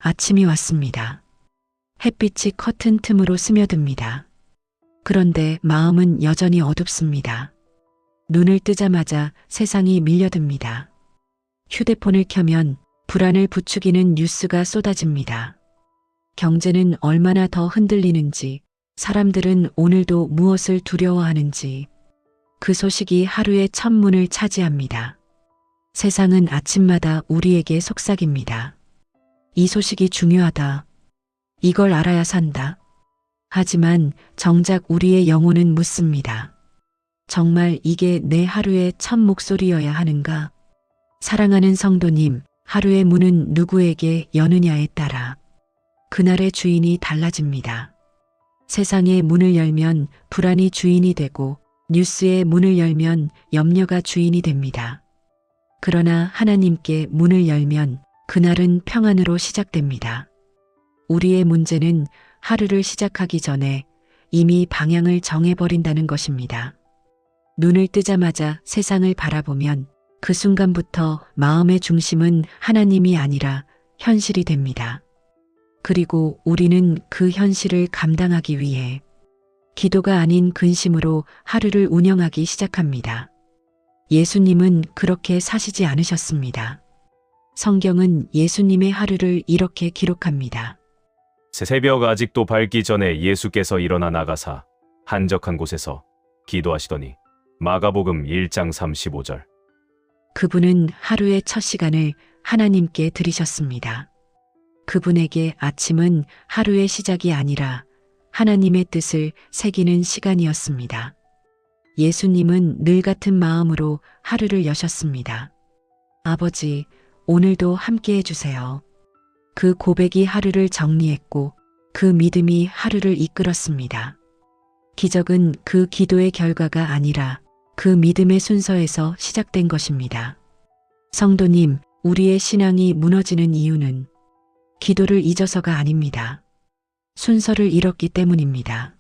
아침이 왔습니다. 햇빛이 커튼 틈으로 스며듭니다. 그런데 마음은 여전히 어둡습니다. 눈을 뜨자마자 세상이 밀려듭니다. 휴대폰을 켜면 불안을 부추기는 뉴스가 쏟아집니다. 경제는 얼마나 더 흔들리는지, 사람들은 오늘도 무엇을 두려워하는지, 그 소식이 하루의 첫 문을 차지합니다. 세상은 아침마다 우리에게 속삭입니다. 이 소식이 중요하다. 이걸 알아야 산다. 하지만 정작 우리의 영혼은 묻습니다. 정말 이게 내 하루의 첫 목소리여야 하는가? 사랑하는 성도님, 하루의 문은 누구에게 여느냐에 따라 그날의 주인이 달라집니다. 세상의 문을 열면 불안이 주인이 되고 뉴스의 문을 열면 염려가 주인이 됩니다. 그러나 하나님께 문을 열면 그날은 평안으로 시작됩니다. 우리의 문제는 하루를 시작하기 전에 이미 방향을 정해버린다는 것입니다. 눈을 뜨자마자 세상을 바라보면 그 순간부터 마음의 중심은 하나님이 아니라 현실이 됩니다. 그리고 우리는 그 현실을 감당하기 위해 기도가 아닌 근심으로 하루를 운영하기 시작합니다. 예수님은 그렇게 사시지 않으셨습니다. 성경은 예수님의 하루를 이렇게 기록합니다. 새벽 아직도 밝기 전에 예수께서 일어나 나가사 한적한 곳에서 기도하시더니 마가복음 1장 35절. 그분은 하루의 첫 시간을 하나님께 드리셨습니다. 그분에게 아침은 하루의 시작이 아니라 하나님의 뜻을 새기는 시간이었습니다. 예수님은 늘 같은 마음으로 하루를 여셨습니다. 아버지, 오늘도 함께 해주세요. 그 고백이 하루를 정리했고 그 믿음이 하루를 이끌었습니다. 기적은 그 기도의 결과가 아니라 그 믿음의 순서에서 시작된 것입니다. 성도님, 우리의 신앙이 무너지는 이유는 기도를 잊어서가 아닙니다. 순서를 잃었기 때문입니다.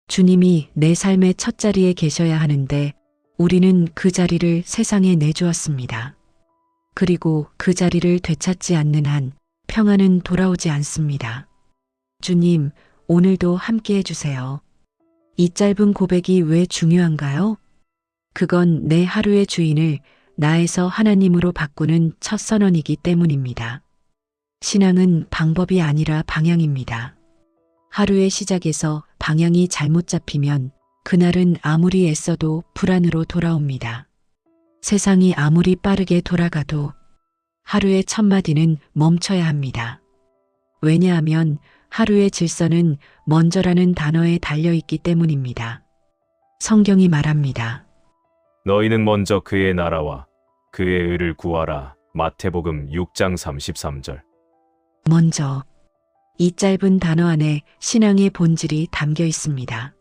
주님이 내 삶의 첫 자리에 계셔야 하는데 우리는 그 자리를 세상에 내주었습니다. 그리고 그 자리를 되찾지 않는 한 평안은 돌아오지 않습니다. 주님, 오늘도 함께 해주세요. 이 짧은 고백이 왜 중요한가요? 그건 내 하루의 주인을 나에서 하나님으로 바꾸는 첫 선언이기 때문입니다. 신앙은 방법이 아니라 방향입니다. 하루의 시작에서 방향이 잘못 잡히면 그날은 아무리 애써도 불안으로 돌아옵니다. 세상이 아무리 빠르게 돌아가도 하루의 첫 마디는 멈춰야 합니다. 왜냐하면 하루의 질서는 먼저라는 단어에 달려있기 때문입니다. 성경이 말합니다. 너희는 먼저 그의 나라와 그의 의를 구하라. 마태복음 6장 33절. 먼저. 이 짧은 단어 안에 신앙의 본질이 담겨 있습니다.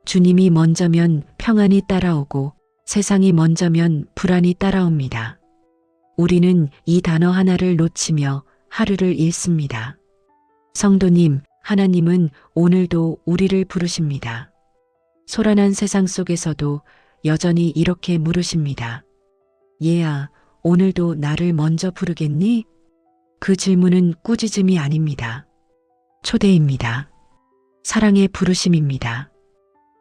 주님이 먼저면 평안이 따라오고 세상이 먼저면 불안이 따라옵니다. 우리는 이 단어 하나를 놓치며 하루를 잃습니다. 성도님, 하나님은 오늘도 우리를 부르십니다. 소란한 세상 속에서도 여전히 이렇게 물으십니다. 얘야, 오늘도 나를 먼저 부르겠니? 그 질문은 꾸짖음이 아닙니다. 초대입니다. 사랑의 부르심입니다.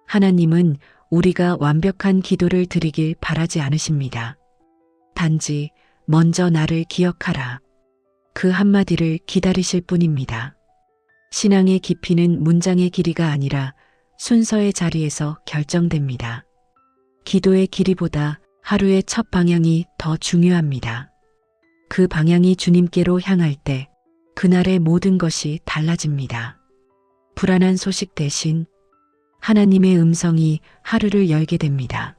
하나님은 우리가 완벽한 기도를 드리길 바라지 않으십니다. 단지 먼저 나를 기억하라. 그 한마디를 기다리실 뿐입니다. 신앙의 깊이는 문장의 길이가 아니라 순서의 자리에서 결정됩니다. 기도의 길이보다 하루의 첫 방향이 더 중요합니다. 그 방향이 주님께로 향할 때 그날의 모든 것이 달라집니다. 불안한 소식 대신 하나님의 음성이 하루를 열게 됩니다.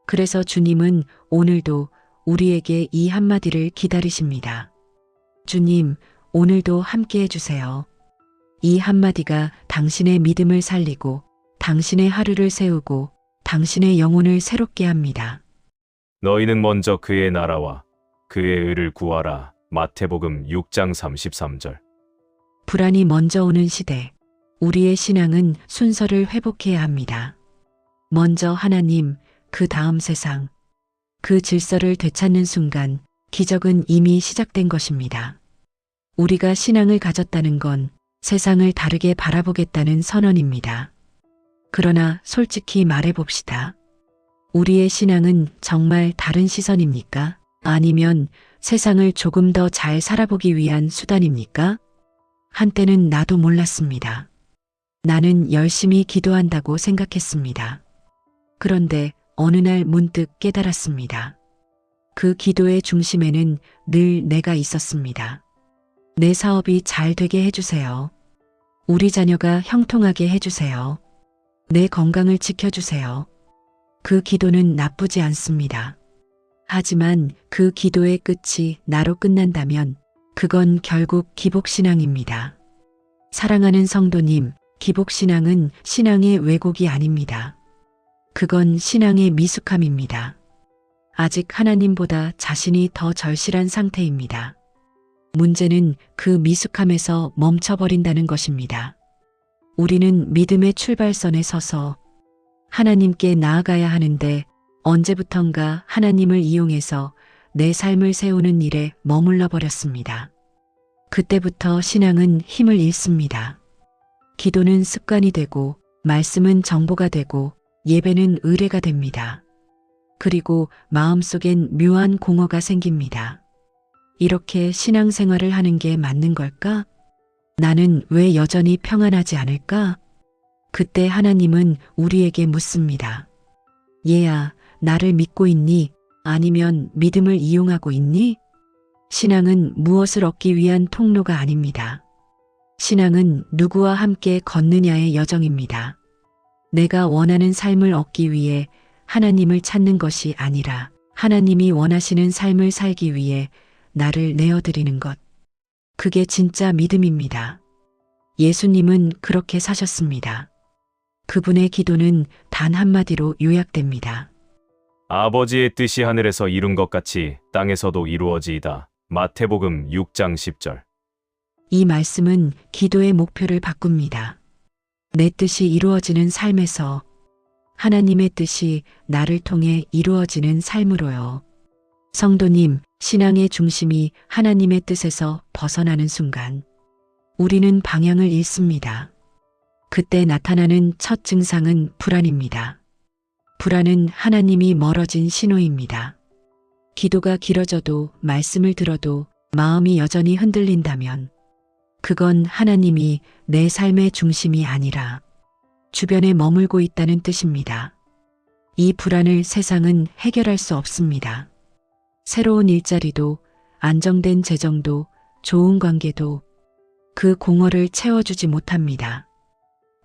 그래서 주님은 오늘도 우리에게 이 한마디를 기다리십니다. 주님, 오늘도 함께 해주세요. 이 한마디가 당신의 믿음을 살리고 당신의 하루를 세우고 당신의 영혼을 새롭게 합니다. 너희는 먼저 그의 나라와 그의 의를 구하라. 마태복음 6장 33절. 불안이 먼저 오는 시대, 우리의 신앙은 순서를 회복해야 합니다. 먼저 하나님, 그 다음 세상, 그 질서를 되찾는 순간 기적은 이미 시작된 것입니다. 우리가 신앙을 가졌다는 건 세상을 다르게 바라보겠다는 선언입니다. 그러나 솔직히 말해봅시다. 우리의 신앙은 정말 다른 시선입니까? 아니면 세상을 조금 더 잘 살아보기 위한 수단입니까? 한때는 나도 몰랐습니다. 나는 열심히 기도한다고 생각했습니다. 그런데 어느 날 문득 깨달았습니다. 그 기도의 중심에는 늘 내가 있었습니다. 내 사업이 잘 되게 해주세요. 우리 자녀가 형통하게 해주세요. 내 건강을 지켜주세요. 그 기도는 나쁘지 않습니다. 하지만 그 기도의 끝이 나로 끝난다면 그건 결국 기복신앙입니다. 사랑하는 성도님, 기복신앙은 신앙의 왜곡이 아닙니다. 그건 신앙의 미숙함입니다. 아직 하나님보다 자신이 더 절실한 상태입니다. 문제는 그 미숙함에서 멈춰버린다는 것입니다. 우리는 믿음의 출발선에 서서 하나님께 나아가야 하는데 언제부턴가 하나님을 이용해서 내 삶을 세우는 일에 머물러 버렸습니다. 그때부터 신앙은 힘을 잃습니다. 기도는 습관이 되고 말씀은 정보가 되고 예배는 의례가 됩니다. 그리고 마음속엔 묘한 공허가 생깁니다. 이렇게 신앙생활을 하는 게 맞는 걸까? 나는 왜 여전히 평안하지 않을까? 그때 하나님은 우리에게 묻습니다. 얘야, 나를 믿고 있니? 아니면 믿음을 이용하고 있니? 신앙은 무엇을 얻기 위한 통로가 아닙니다. 신앙은 누구와 함께 걷느냐의 여정입니다. 내가 원하는 삶을 얻기 위해 하나님을 찾는 것이 아니라 하나님이 원하시는 삶을 살기 위해 나를 내어드리는 것. 그게 진짜 믿음입니다. 예수님은 그렇게 사셨습니다. 그분의 기도는 단 한마디로 요약됩니다. 아버지의 뜻이 하늘에서 이룬 것 같이 땅에서도 이루어지이다. 마태복음 6장 10절. 이 말씀은 기도의 목표를 바꿉니다. 내 뜻이 이루어지는 삶에서 하나님의 뜻이 나를 통해 이루어지는 삶으로요. 성도님, 신앙의 중심이 하나님의 뜻에서 벗어나는 순간 우리는 방향을 잃습니다. 그때 나타나는 첫 증상은 불안입니다. 불안은 하나님이 멀어진 신호입니다. 기도가 길어져도 말씀을 들어도 마음이 여전히 흔들린다면 그건 하나님이 내 삶의 중심이 아니라 주변에 머물고 있다는 뜻입니다. 이 불안을 세상은 해결할 수 없습니다. 새로운 일자리도 안정된 재정도 좋은 관계도 그 공허를 채워주지 못합니다.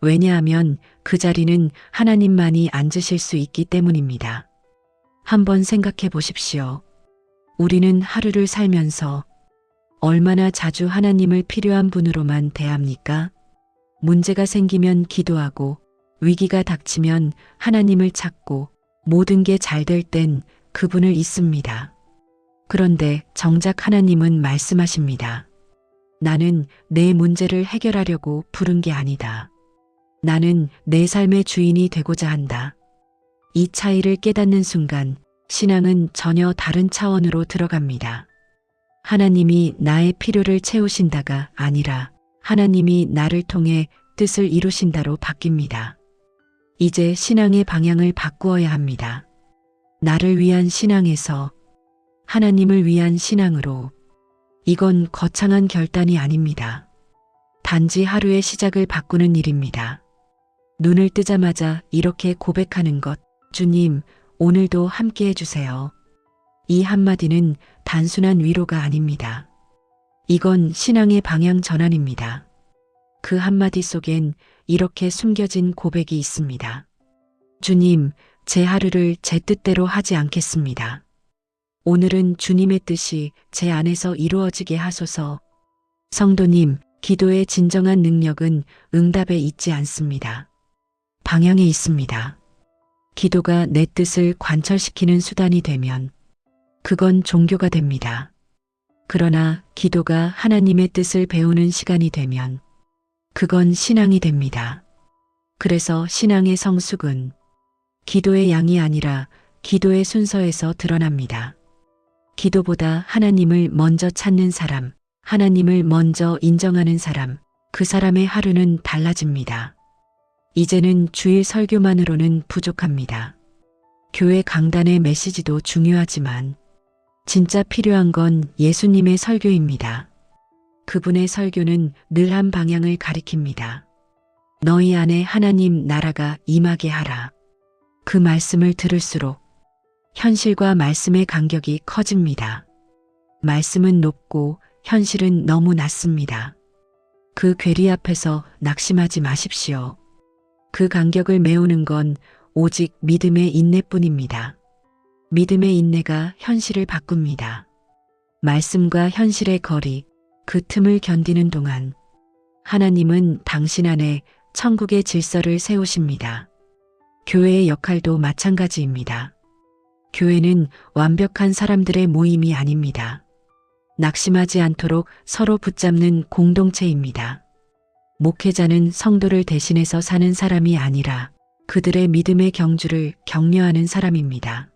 왜냐하면 그 자리는 하나님만이 앉으실 수 있기 때문입니다. 한번 생각해 보십시오. 우리는 하루를 살면서 얼마나 자주 하나님을 필요한 분으로만 대합니까? 문제가 생기면 기도하고 위기가 닥치면 하나님을 찾고 모든 게 잘 될 땐 그분을 잊습니다. 그런데 정작 하나님은 말씀하십니다. 나는 내 문제를 해결하려고 부른 게 아니다. 나는 내 삶의 주인이 되고자 한다. 이 차이를 깨닫는 순간 신앙은 전혀 다른 차원으로 들어갑니다. 하나님이 나의 필요를 채우신다가 아니라 하나님이 나를 통해 뜻을 이루신다로 바뀝니다. 이제 신앙의 방향을 바꾸어야 합니다. 나를 위한 신앙에서 하나님을 위한 신앙으로. 이건 거창한 결단이 아닙니다. 단지 하루의 시작을 바꾸는 일입니다. 눈을 뜨자마자 이렇게 고백하는 것, 주님, 오늘도 함께 해주세요. 이 한마디는 단순한 위로가 아닙니다. 이건 신앙의 방향 전환입니다. 그 한마디 속엔 이렇게 숨겨진 고백이 있습니다. 주님, 제 하루를 제 뜻대로 하지 않겠습니다. 오늘은 주님의 뜻이 제 안에서 이루어지게 하소서. 성도님, 기도의 진정한 능력은 응답에 있지 않습니다. 방향에 있습니다. 기도가 내 뜻을 관철시키는 수단이 되면 그건 종교가 됩니다. 그러나 기도가 하나님의 뜻을 배우는 시간이 되면 그건 신앙이 됩니다. 그래서 신앙의 성숙은 기도의 양이 아니라 기도의 순서에서 드러납니다. 기도보다 하나님을 먼저 찾는 사람, 하나님을 먼저 인정하는 사람, 그 사람의 하루는 달라집니다. 이제는 주일 설교만으로는 부족합니다. 교회 강단의 메시지도 중요하지만 진짜 필요한 건 예수님의 설교입니다. 그분의 설교는 늘 한 방향을 가리킵니다. 너희 안에 하나님 나라가 임하게 하라. 그 말씀을 들을수록 현실과 말씀의 간격이 커집니다. 말씀은 높고 현실은 너무 낮습니다. 그 괴리 앞에서 낙심하지 마십시오. 그 간격을 메우는 건 오직 믿음의 인내뿐입니다. 믿음의 인내가 현실을 바꿉니다. 말씀과 현실의 거리, 그 틈을 견디는 동안 하나님은 당신 안에 천국의 질서를 세우십니다. 교회의 역할도 마찬가지입니다. 교회는 완벽한 사람들의 모임이 아닙니다. 낙심하지 않도록 서로 붙잡는 공동체입니다. 목회자는 성도를 대신해서 사는 사람이 아니라 그들의 믿음의 경주를 격려하는 사람입니다.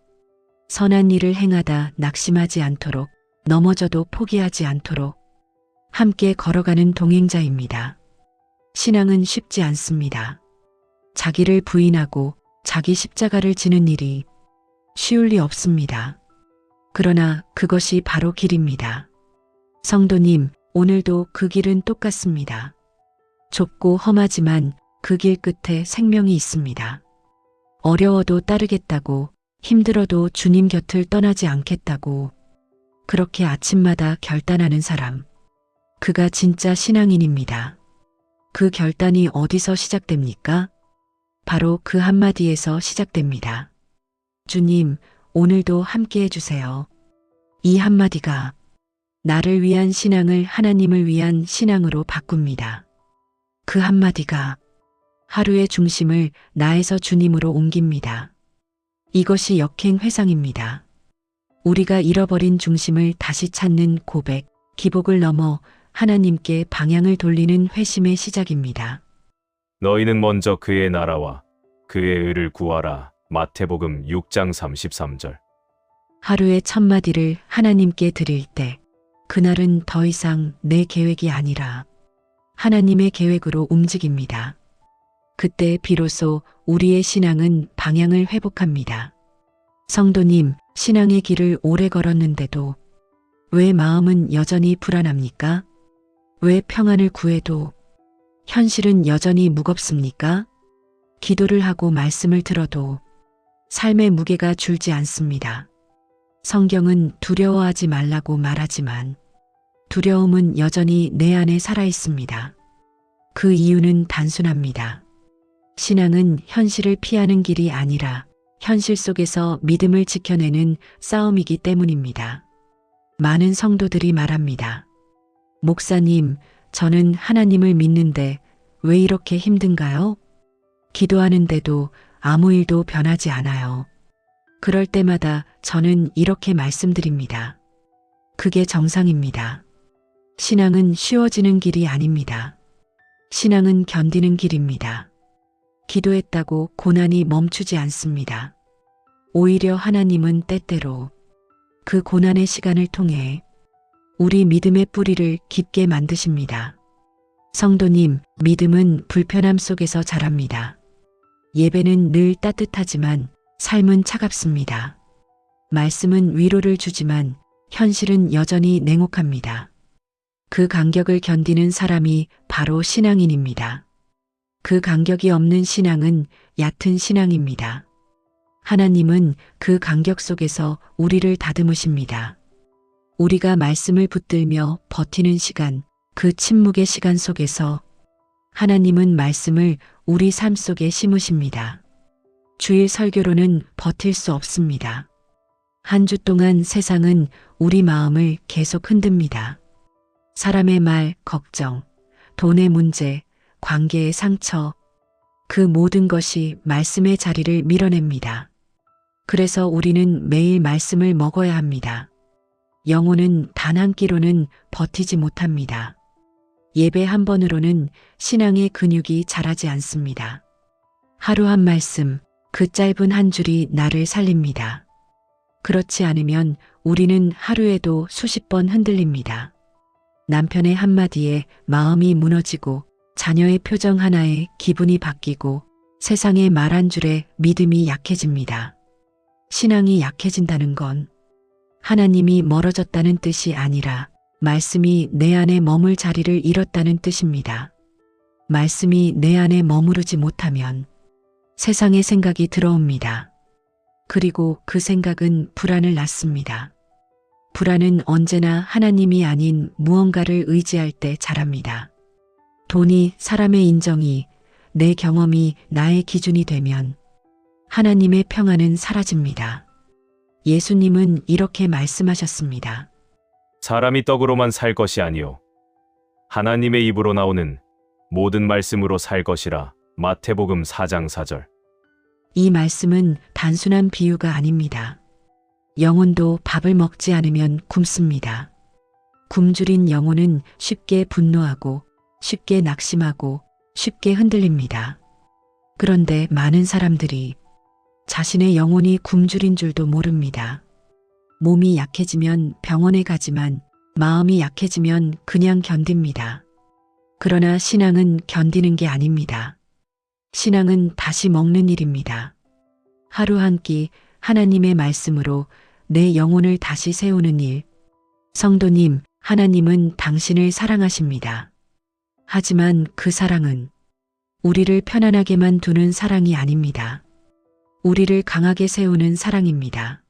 선한 일을 행하다 낙심하지 않도록, 넘어져도 포기하지 않도록 함께 걸어가는 동행자입니다. 신앙은 쉽지 않습니다. 자기를 부인하고 자기 십자가를 지는 일이 쉬울 리 없습니다. 그러나 그것이 바로 길입니다. 성도님, 오늘도 그 길은 똑같습니다. 좁고 험하지만 그 길 끝에 생명이 있습니다. 어려워도 따르겠다고, 힘들어도 주님 곁을 떠나지 않겠다고 그렇게 아침마다 결단하는 사람, 그가 진짜 신앙인입니다. 그 결단이 어디서 시작됩니까? 바로 그 한마디에서 시작됩니다. 주님, 오늘도 함께 해주세요. 이 한마디가 나를 위한 신앙을 하나님을 위한 신앙으로 바꿉니다. 그 한마디가 하루의 중심을 나에서 주님으로 옮깁니다. 이것이 역행회상입니다. 우리가 잃어버린 중심을 다시 찾는 고백, 기복을 넘어 하나님께 방향을 돌리는 회심의 시작입니다. 너희는 먼저 그의 나라와 그의 의를 구하라. 마태복음 6장 33절. 하루의 첫 마디를 하나님께 드릴 때 그날은 더 이상 내 계획이 아니라 하나님의 계획으로 움직입니다. 그때 비로소 우리의 신앙은 방향을 회복합니다. 성도님, 신앙의 길을 오래 걸었는데도 왜 마음은 여전히 불안합니까? 왜 평안을 구해도 현실은 여전히 무겁습니까? 기도를 하고 말씀을 들어도 삶의 무게가 줄지 않습니다. 성경은 두려워하지 말라고 말하지만 두려움은 여전히 내 안에 살아 있습니다. 그 이유는 단순합니다. 신앙은 현실을 피하는 길이 아니라 현실 속에서 믿음을 지켜내는 싸움이기 때문입니다. 많은 성도들이 말합니다. 목사님, 저는 하나님을 믿는데 왜 이렇게 힘든가요? 기도하는데도 아무 일도 변하지 않아요. 그럴 때마다 저는 이렇게 말씀드립니다. 그게 정상입니다. 신앙은 쉬워지는 길이 아닙니다. 신앙은 견디는 길입니다. 기도했다고 고난이 멈추지 않습니다. 오히려 하나님은 때때로 그 고난의 시간을 통해 우리 믿음의 뿌리를 깊게 만드십니다. 성도님, 믿음은 불편함 속에서 자랍니다. 예배는 늘 따뜻하지만 삶은 차갑습니다. 말씀은 위로를 주지만 현실은 여전히 냉혹합니다. 그 간격을 견디는 사람이 바로 신앙인입니다. 그 간격이 없는 신앙은 얕은 신앙입니다. 하나님은 그 간격 속에서 우리를 다듬으십니다. 우리가 말씀을 붙들며 버티는 시간, 그 침묵의 시간 속에서 하나님은 말씀을 우리 삶 속에 심으십니다. 주일 설교로는 버틸 수 없습니다. 한 주 동안 세상은 우리 마음을 계속 흔듭니다. 사람의 말, 걱정, 돈의 문제, 관계의 상처, 그 모든 것이 말씀의 자리를 밀어냅니다. 그래서 우리는 매일 말씀을 먹어야 합니다. 영혼은 단 한 끼로는 버티지 못합니다. 예배 한 번으로는 신앙의 근육이 자라지 않습니다. 하루 한 말씀, 그 짧은 한 줄이 나를 살립니다. 그렇지 않으면 우리는 하루에도 수십 번 흔들립니다. 남편의 한마디에 마음이 무너지고 자녀의 표정 하나에 기분이 바뀌고 세상의 말 한 줄에 믿음이 약해집니다. 신앙이 약해진다는 건 하나님이 멀어졌다는 뜻이 아니라 말씀이 내 안에 머물 자리를 잃었다는 뜻입니다. 말씀이 내 안에 머무르지 못하면 세상의 생각이 들어옵니다. 그리고 그 생각은 불안을 낳습니다. 불안은 언제나 하나님이 아닌 무언가를 의지할 때 자랍니다. 돈이, 사람의 인정이, 내 경험이 나의 기준이 되면 하나님의 평안은 사라집니다. 예수님은 이렇게 말씀하셨습니다. 사람이 떡으로만 살 것이 아니요 하나님의 입으로 나오는 모든 말씀으로 살 것이라. 마태복음 4장 4절. 이 말씀은 단순한 비유가 아닙니다. 영혼도 밥을 먹지 않으면 굶습니다. 굶주린 영혼은 쉽게 분노하고 쉽게 낙심하고 쉽게 흔들립니다. 그런데 많은 사람들이 자신의 영혼이 굶주린 줄도 모릅니다. 몸이 약해지면 병원에 가지만 마음이 약해지면 그냥 견딥니다. 그러나 신앙은 견디는 게 아닙니다. 신앙은 다시 먹는 일입니다. 하루 한 끼 하나님의 말씀으로 내 영혼을 다시 세우는 일. 성도님, 하나님은 당신을 사랑하십니다. 하지만 그 사랑은 우리를 편안하게만 두는 사랑이 아닙니다. 우리를 강하게 세우는 사랑입니다.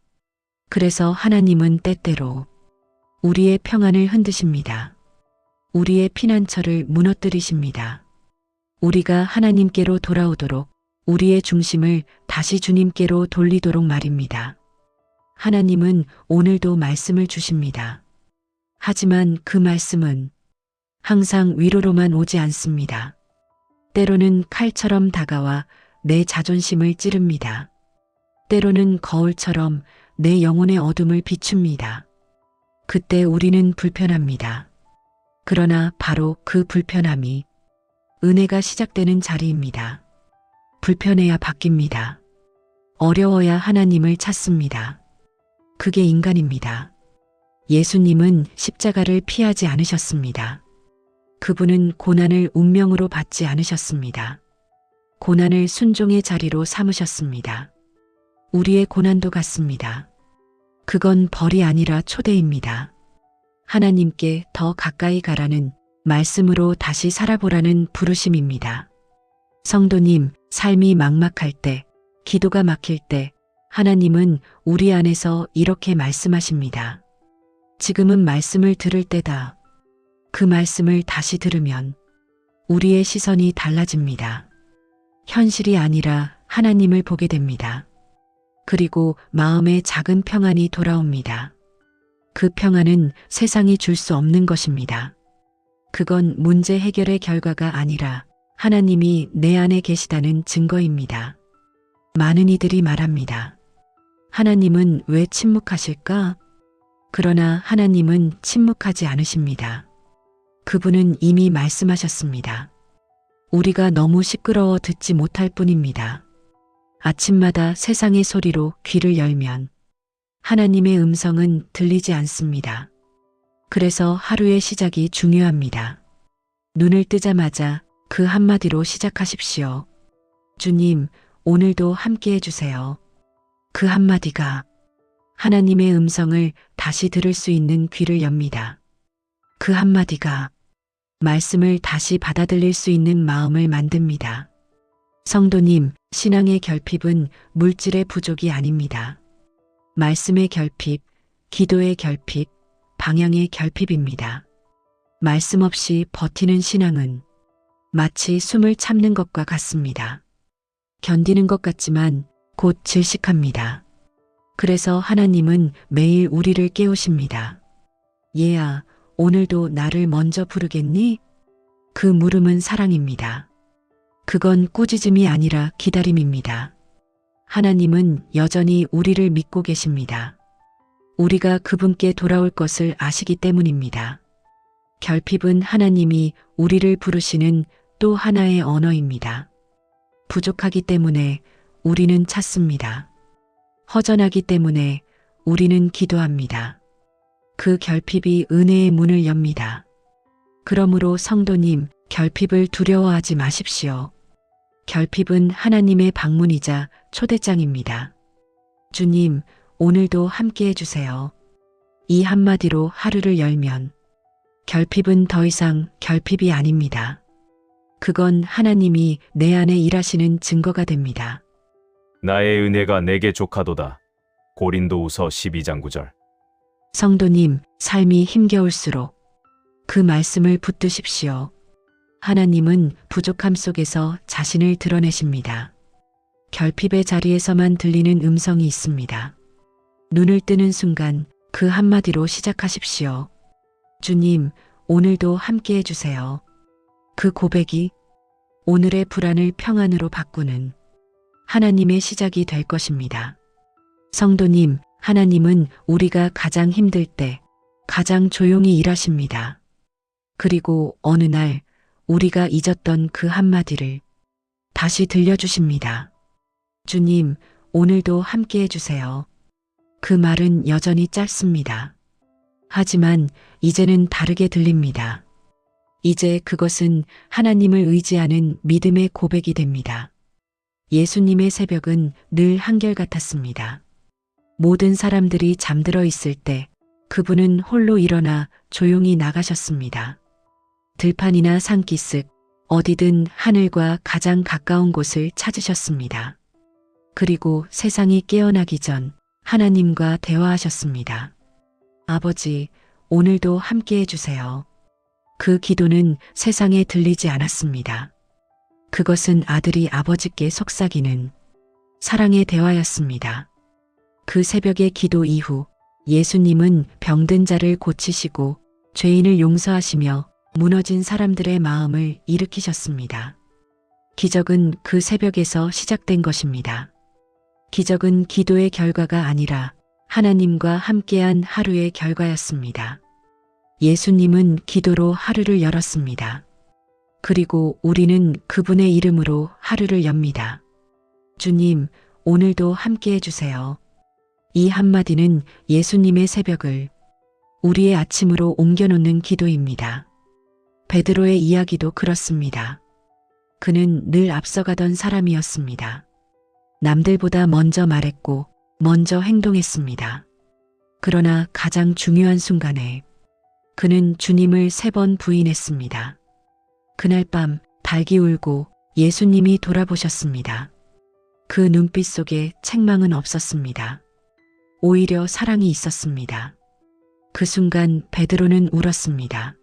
그래서 하나님은 때때로 우리의 평안을 흔드십니다. 우리의 피난처를 무너뜨리십니다. 우리가 하나님께로 돌아오도록 우리의 중심을 다시 주님께로 돌리도록 말입니다. 하나님은 오늘도 말씀을 주십니다. 하지만 그 말씀은 항상 위로로만 오지 않습니다. 때로는 칼처럼 다가와 내 자존심을 찌릅니다. 때로는 거울처럼 내 영혼의 어둠을 비춥니다. 그때 우리는 불편합니다. 그러나 바로 그 불편함이 은혜가 시작되는 자리입니다. 불편해야 바뀝니다. 어려워야 하나님을 찾습니다. 그게 인간입니다. 예수님은 십자가를 피하지 않으셨습니다. 그분은 고난을 운명으로 받지 않으셨습니다. 고난을 순종의 자리로 삼으셨습니다. 우리의 고난도 같습니다. 그건 벌이 아니라 초대입니다. 하나님께 더 가까이 가라는 말씀으로 다시 살아보라는 부르심입니다. 성도님, 삶이 막막할 때, 기도가 막힐 때, 하나님은 우리 안에서 이렇게 말씀하십니다. 지금은 말씀을 들을 때다. 그 말씀을 다시 들으면 우리의 시선이 달라집니다. 현실이 아니라 하나님을 보게 됩니다. 그리고 마음에 작은 평안이 돌아옵니다. 그 평안은 세상이 줄 수 없는 것입니다. 그건 문제 해결의 결과가 아니라 하나님이 내 안에 계시다는 증거입니다. 많은 이들이 말합니다. 하나님은 왜 침묵하실까? 그러나 하나님은 침묵하지 않으십니다. 그분은 이미 말씀하셨습니다. 우리가 너무 시끄러워 듣지 못할 뿐입니다. 아침마다 세상의 소리로 귀를 열면 하나님의 음성은 들리지 않습니다. 그래서 하루의 시작이 중요합니다. 눈을 뜨자마자 그 한마디로 시작하십시오. 주님, 오늘도 함께 해주세요. 그 한마디가 하나님의 음성을 다시 들을 수 있는 귀를 엽니다. 그 한마디가 말씀을 다시 받아들일 수 있는 마음을 만듭니다. 성도님, 신앙의 결핍은 물질의 부족이 아닙니다. 말씀의 결핍, 기도의 결핍, 방향의 결핍입니다. 말씀 없이 버티는 신앙은 마치 숨을 참는 것과 같습니다. 견디는 것 같지만 곧 질식합니다. 그래서 하나님은 매일 우리를 깨우십니다. 얘야, 오늘도 나를 먼저 부르겠니? 그 물음은 사랑입니다. 그건 꾸짖음이 아니라 기다림입니다. 하나님은 여전히 우리를 믿고 계십니다. 우리가 그분께 돌아올 것을 아시기 때문입니다. 결핍은 하나님이 우리를 부르시는 또 하나의 언어입니다. 부족하기 때문에 우리는 찾습니다. 허전하기 때문에 우리는 기도합니다. 그 결핍이 은혜의 문을 엽니다. 그러므로 성도님, 결핍을 두려워하지 마십시오. 결핍은 하나님의 방문이자 초대장입니다. 주님, 오늘도 함께 해주세요. 이 한마디로 하루를 열면 결핍은 더 이상 결핍이 아닙니다. 그건 하나님이 내 안에 일하시는 증거가 됩니다. 나의 은혜가 내게 족하도다. 고린도후서 12장 9절. 성도님, 삶이 힘겨울수록 그 말씀을 붙드십시오. 하나님은 부족함 속에서 자신을 드러내십니다. 결핍의 자리에서만 들리는 음성이 있습니다. 눈을 뜨는 순간 그 한마디로 시작하십시오. 주님, 오늘도 함께 해주세요. 그 고백이 오늘의 불안을 평안으로 바꾸는 하나님의 시작이 될 것입니다. 성도님, 하나님은 우리가 가장 힘들 때 가장 조용히 일하십니다. 그리고 어느 날 우리가 잊었던 그 한마디를 다시 들려주십니다. 주님, 오늘도 함께 해주세요. 그 말은 여전히 짧습니다. 하지만 이제는 다르게 들립니다. 이제 그것은 하나님을 의지하는 믿음의 고백이 됩니다. 예수님의 새벽은 늘 한결같았습니다. 모든 사람들이 잠들어 있을 때 그분은 홀로 일어나 조용히 나가셨습니다. 들판이나 산기슭, 어디든 하늘과 가장 가까운 곳을 찾으셨습니다. 그리고 세상이 깨어나기 전 하나님과 대화하셨습니다. 아버지, 오늘도 함께 해주세요. 그 기도는 세상에 들리지 않았습니다. 그것은 아들이 아버지께 속삭이는 사랑의 대화였습니다. 그 새벽의 기도 이후 예수님은 병든 자를 고치시고 죄인을 용서하시며 무너진 사람들의 마음을 일으키셨습니다. 기적은 그 새벽에서 시작된 것입니다. 기적은 기도의 결과가 아니라 하나님과 함께한 하루의 결과였습니다. 예수님은 기도로 하루를 열었습니다. 그리고 우리는 그분의 이름으로 하루를 엽니다. 주님, 오늘도 함께 해주세요. 이 한마디는 예수님의 새벽을 우리의 아침으로 옮겨놓는 기도입니다. 베드로의 이야기도 그렇습니다. 그는 늘 앞서가던 사람이었습니다. 남들보다 먼저 말했고 먼저 행동했습니다. 그러나 가장 중요한 순간에 그는 주님을 3번 부인했습니다. 그날 밤 닭이 울고 예수님이 돌아보셨습니다. 그 눈빛 속에 책망은 없었습니다. 오히려 사랑이 있었습니다. 그 순간 베드로는 울었습니다.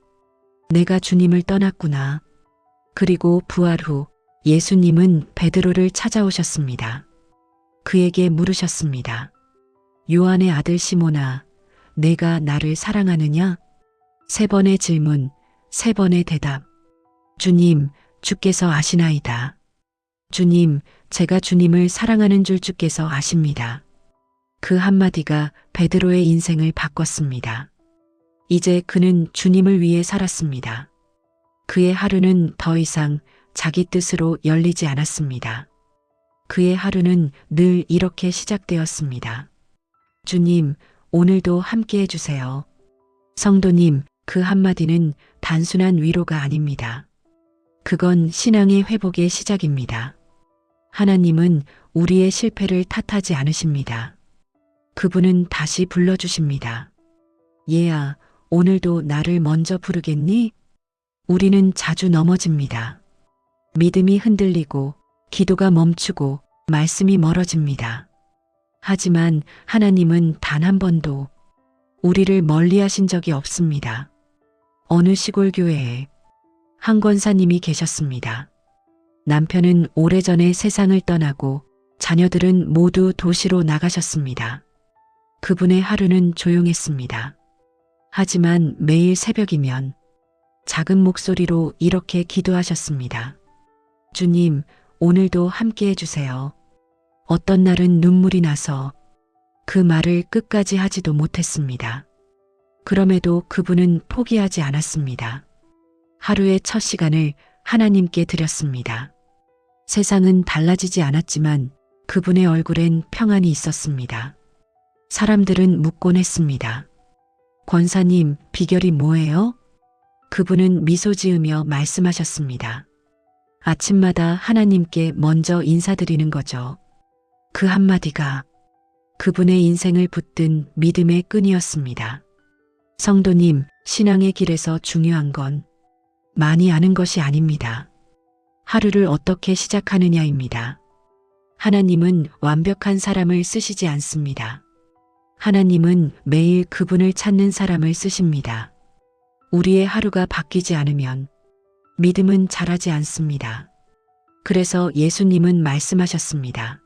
내가 주님을 떠났구나. 그리고 부활 후 예수님은 베드로를 찾아오셨습니다. 그에게 물으셨습니다. 요한의 아들 시몬아, 내가 나를 사랑하느냐? 3번의 질문, 3번의 대답. 주님, 주께서 아시나이다. 주님, 제가 주님을 사랑하는 줄 주께서 아십니다. 그 한마디가 베드로의 인생을 바꿨습니다. 이제 그는 주님을 위해 살았습니다. 그의 하루는 더 이상 자기 뜻으로 열리지 않았습니다. 그의 하루는 늘 이렇게 시작되었습니다. 주님, 오늘도 함께 해주세요. 성도님, 그 한마디는 단순한 위로가 아닙니다. 그건 신앙의 회복의 시작입니다. 하나님은 우리의 실패를 탓하지 않으십니다. 그분은 다시 불러주십니다. 얘야, 오늘도 나를 먼저 부르겠니? 우리는 자주 넘어집니다. 믿음이 흔들리고 기도가 멈추고 말씀이 멀어집니다. 하지만 하나님은 단 한 번도 우리를 멀리하신 적이 없습니다. 어느 시골 교회에 한 권사님이 계셨습니다. 남편은 오래전에 세상을 떠나고 자녀들은 모두 도시로 나가셨습니다. 그분의 하루는 조용했습니다. 하지만 매일 새벽이면 작은 목소리로 이렇게 기도하셨습니다. 주님, 오늘도 함께 해주세요. 어떤 날은 눈물이 나서 그 말을 끝까지 하지도 못했습니다. 그럼에도 그분은 포기하지 않았습니다. 하루의 첫 시간을 하나님께 드렸습니다. 세상은 달라지지 않았지만 그분의 얼굴엔 평안이 있었습니다. 사람들은 묻곤 했습니다. 권사님, 비결이 뭐예요? 그분은 미소 지으며 말씀하셨습니다. 아침마다 하나님께 먼저 인사드리는 거죠. 그 한마디가 그분의 인생을 붙든 믿음의 끈이었습니다. 성도님, 신앙의 길에서 중요한 건 많이 아는 것이 아닙니다. 하루를 어떻게 시작하느냐입니다. 하나님은 완벽한 사람을 쓰시지 않습니다. 하나님은 매일 그분을 찾는 사람을 쓰십니다. 우리의 하루가 바뀌지 않으면 믿음은 자라지 않습니다. 그래서 예수님은 말씀하셨습니다.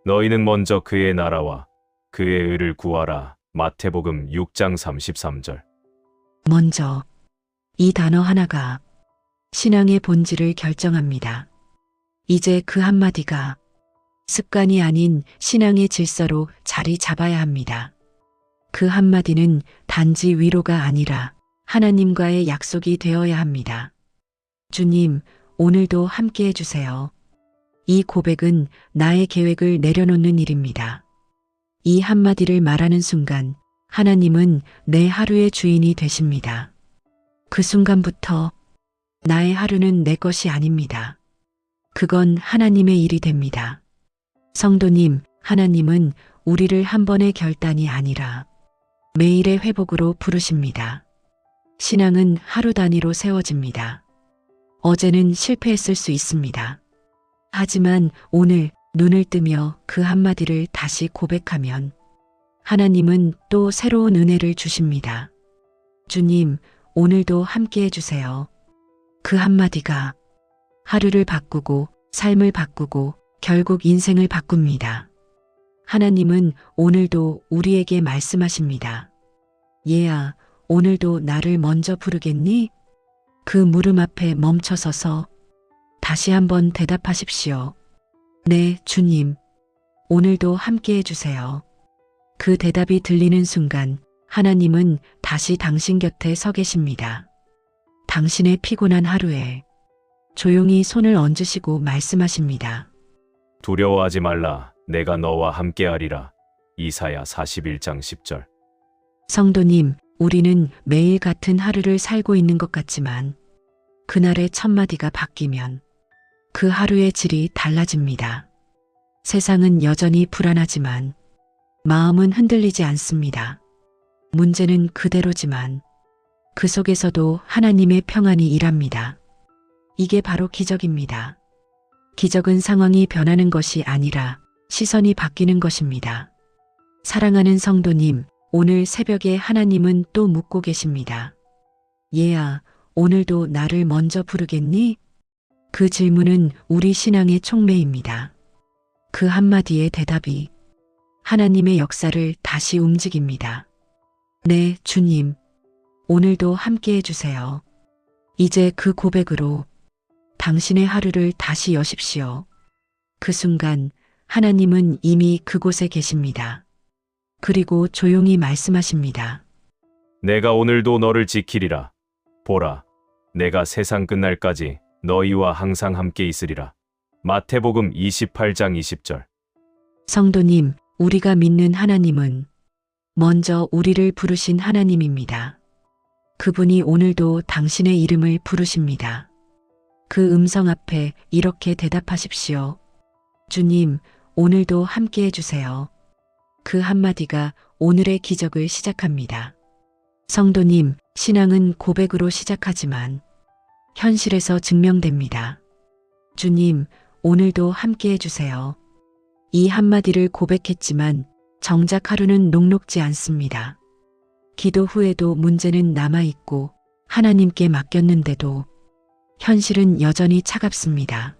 너희는 먼저 그의 나라와 그의 의를 구하라. 마태복음 6장 33절. 먼저 이 단어 하나가 신앙의 본질을 결정합니다. 이제 그 한마디가 습관이 아닌 신앙의 질서로 자리 잡아야 합니다. 그 한마디는 단지 위로가 아니라 하나님과의 약속이 되어야 합니다. 주님, 오늘도 함께 해주세요. 이 고백은 나의 계획을 내려놓는 일입니다. 이 한마디를 말하는 순간 하나님은 내 하루의 주인이 되십니다. 그 순간부터 나의 하루는 내 것이 아닙니다. 그건 하나님의 일이 됩니다. 성도님, 하나님은 우리를 한 번의 결단이 아니라 매일의 회복으로 부르십니다. 신앙은 하루 단위로 세워집니다. 어제는 실패했을 수 있습니다. 하지만 오늘 눈을 뜨며 그 한마디를 다시 고백하면 하나님은 또 새로운 은혜를 주십니다. 주님, 오늘도 함께 해주세요. 그 한마디가 하루를 바꾸고 삶을 바꾸고 결국 인생을 바꿉니다. 하나님은 오늘도 우리에게 말씀하십니다. 얘야, 오늘도 나를 먼저 부르겠니? 그 물음 앞에 멈춰서서 다시 한번 대답하십시오. 네, 주님. 오늘도 함께 해주세요. 그 대답이 들리는 순간 하나님은 다시 당신 곁에 서 계십니다. 당신의 피곤한 하루에 조용히 손을 얹으시고 말씀하십니다. 두려워하지 말라. 내가 너와 함께하리라. 이사야 41장 10절. 성도님, 우리는 매일 같은 하루를 살고 있는 것 같지만 그날의 첫마디가 바뀌면 그 하루의 질이 달라집니다. 세상은 여전히 불안하지만 마음은 흔들리지 않습니다. 문제는 그대로지만 그 속에서도 하나님의 평안이 일합니다. 이게 바로 기적입니다. 기적은 상황이 변하는 것이 아니라 시선이 바뀌는 것입니다. 사랑하는 성도님, 오늘 새벽에 하나님은 또 묻고 계십니다. 얘야, 오늘도 나를 먼저 부르겠니? 그 질문은 우리 신앙의 촉매입니다. 그 한마디의 대답이 하나님의 역사를 다시 움직입니다. 네, 주님. 오늘도 함께 해주세요. 이제 그 고백으로 당신의 하루를 다시 여십시오. 그 순간 하나님은 이미 그곳에 계십니다. 그리고 조용히 말씀하십니다. 내가 오늘도 너를 지키리라. 보라, 내가 세상 끝날까지 너희와 항상 함께 있으리라. 마태복음 28장 20절. 성도님, 우리가 믿는 하나님은 먼저 우리를 부르신 하나님입니다. 그분이 오늘도 당신의 이름을 부르십니다. 그 음성 앞에 이렇게 대답하십시오. 주님, 오늘도 함께 해주세요. 그 한마디가 오늘의 기적을 시작합니다. 성도님, 신앙은 고백으로 시작하지만 현실에서 증명됩니다. 주님, 오늘도 함께 해주세요. 이 한마디를 고백했지만 정작 하루는 녹록지 않습니다. 기도 후에도 문제는 남아있고 하나님께 맡겼는데도 현실은 여전히 차갑습니다.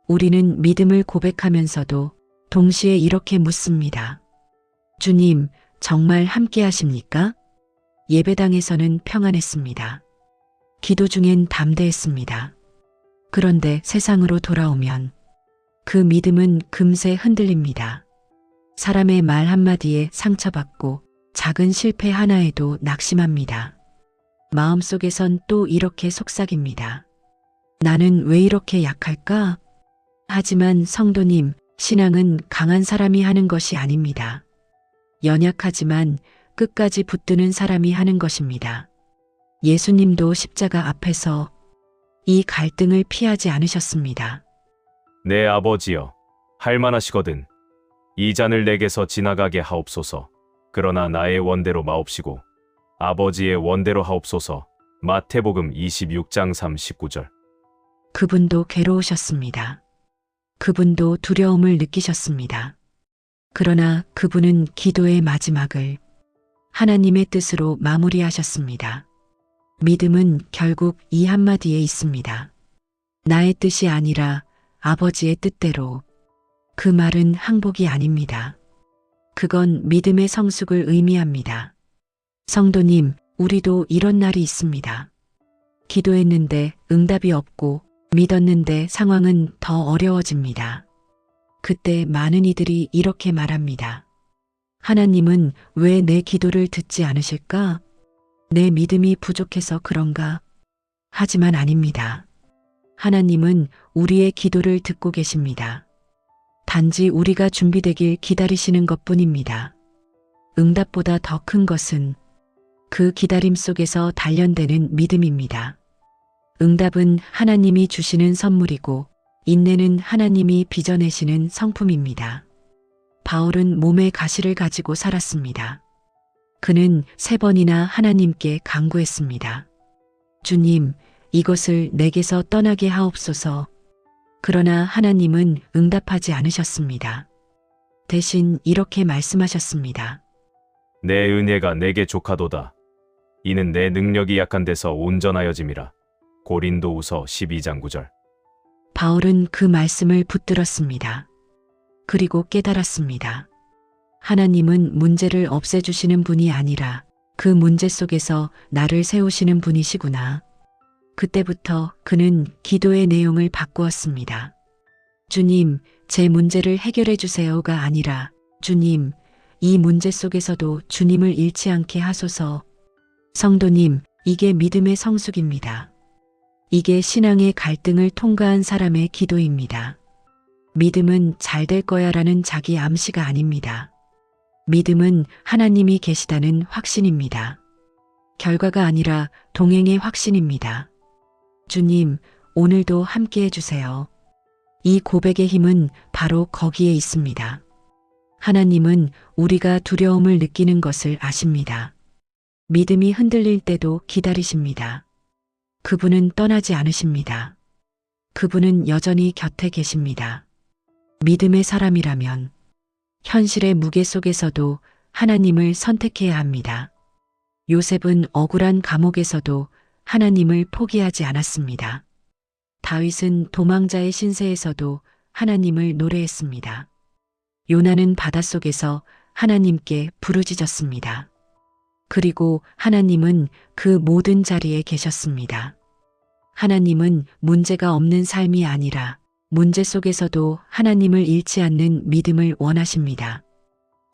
우리는 믿음을 고백하면서도 동시에 이렇게 묻습니다. 주님, 정말 함께 하십니까? 예배당에서는 평안했습니다. 기도 중엔 담대했습니다. 그런데 세상으로 돌아오면 그 믿음은 금세 흔들립니다. 사람의 말 한마디에 상처받고 작은 실패 하나에도 낙심합니다. 마음속에선 또 이렇게 속삭입니다. 나는 왜 이렇게 약할까? 하지만 성도님, 신앙은 강한 사람이 하는 것이 아닙니다. 연약하지만 끝까지 붙드는 사람이 하는 것입니다. 예수님도 십자가 앞에서 이 갈등을 피하지 않으셨습니다. 내 아버지여, 할만하시거든. 이 잔을 내게서 지나가게 하옵소서. 그러나 나의 원대로 마옵시고 아버지의 원대로 하옵소서. 마태복음 26장 39절. 그분도 괴로우셨습니다. 그분도 두려움을 느끼셨습니다. 그러나 그분은 기도의 마지막을 하나님의 뜻으로 마무리하셨습니다. 믿음은 결국 이 한마디에 있습니다. 나의 뜻이 아니라 아버지의 뜻대로. 그 말은 항복이 아닙니다. 그건 믿음의 성숙을 의미합니다. 성도님, 우리도 이런 날이 있습니다. 기도했는데 응답이 없고 믿었는데 상황은 더 어려워집니다. 그때 많은 이들이 이렇게 말합니다. 하나님은 왜 내 기도를 듣지 않으실까? 내 믿음이 부족해서 그런가? 하지만 아닙니다. 하나님은 우리의 기도를 듣고 계십니다. 단지 우리가 준비되길 기다리시는 것뿐입니다. 응답보다 더 큰 것은 그 기다림 속에서 단련되는 믿음입니다. 응답은 하나님이 주시는 선물이고 인내는 하나님이 빚어내시는 성품입니다. 바울은 몸에 가시를 가지고 살았습니다. 그는 3번이나 하나님께 간구했습니다. 주님, 이것을 내게서 떠나게 하옵소서. 그러나 하나님은 응답하지 않으셨습니다. 대신 이렇게 말씀하셨습니다. 내 은혜가 내게 족하도다. 이는 내 능력이 약한 데서 온전하여짐이라. 고린도후서 12장 9절. 바울은 그 말씀을 붙들었습니다. 그리고 깨달았습니다. 하나님은 문제를 없애주시는 분이 아니라 그 문제 속에서 나를 세우시는 분이시구나. 그때부터 그는 기도의 내용을 바꾸었습니다. 주님, 제 문제를 해결해 주세요가 아니라 주님, 이 문제 속에서도 주님을 잃지 않게 하소서. 성도님, 이게 믿음의 성숙입니다. 이게 신앙의 갈등을 통과한 사람의 기도입니다. 믿음은 잘 될 거야 라는 자기 암시가 아닙니다. 믿음은 하나님이 계시다는 확신입니다. 결과가 아니라 동행의 확신입니다. 주님, 오늘도 함께 해주세요. 이 고백의 힘은 바로 거기에 있습니다. 하나님은 우리가 두려움을 느끼는 것을 아십니다. 믿음이 흔들릴 때도 기다리십니다. 그분은 떠나지 않으십니다. 그분은 여전히 곁에 계십니다. 믿음의 사람이라면 현실의 무게 속에서도 하나님을 선택해야 합니다. 요셉은 억울한 감옥에서도 하나님을 포기하지 않았습니다. 다윗은 도망자의 신세에서도 하나님을 노래했습니다. 요나는 바닷속에서 하나님께 부르짖었습니다. 그리고 하나님은 그 모든 자리에 계셨습니다. 하나님은 문제가 없는 삶이 아니라 문제 속에서도 하나님을 잃지 않는 믿음을 원하십니다.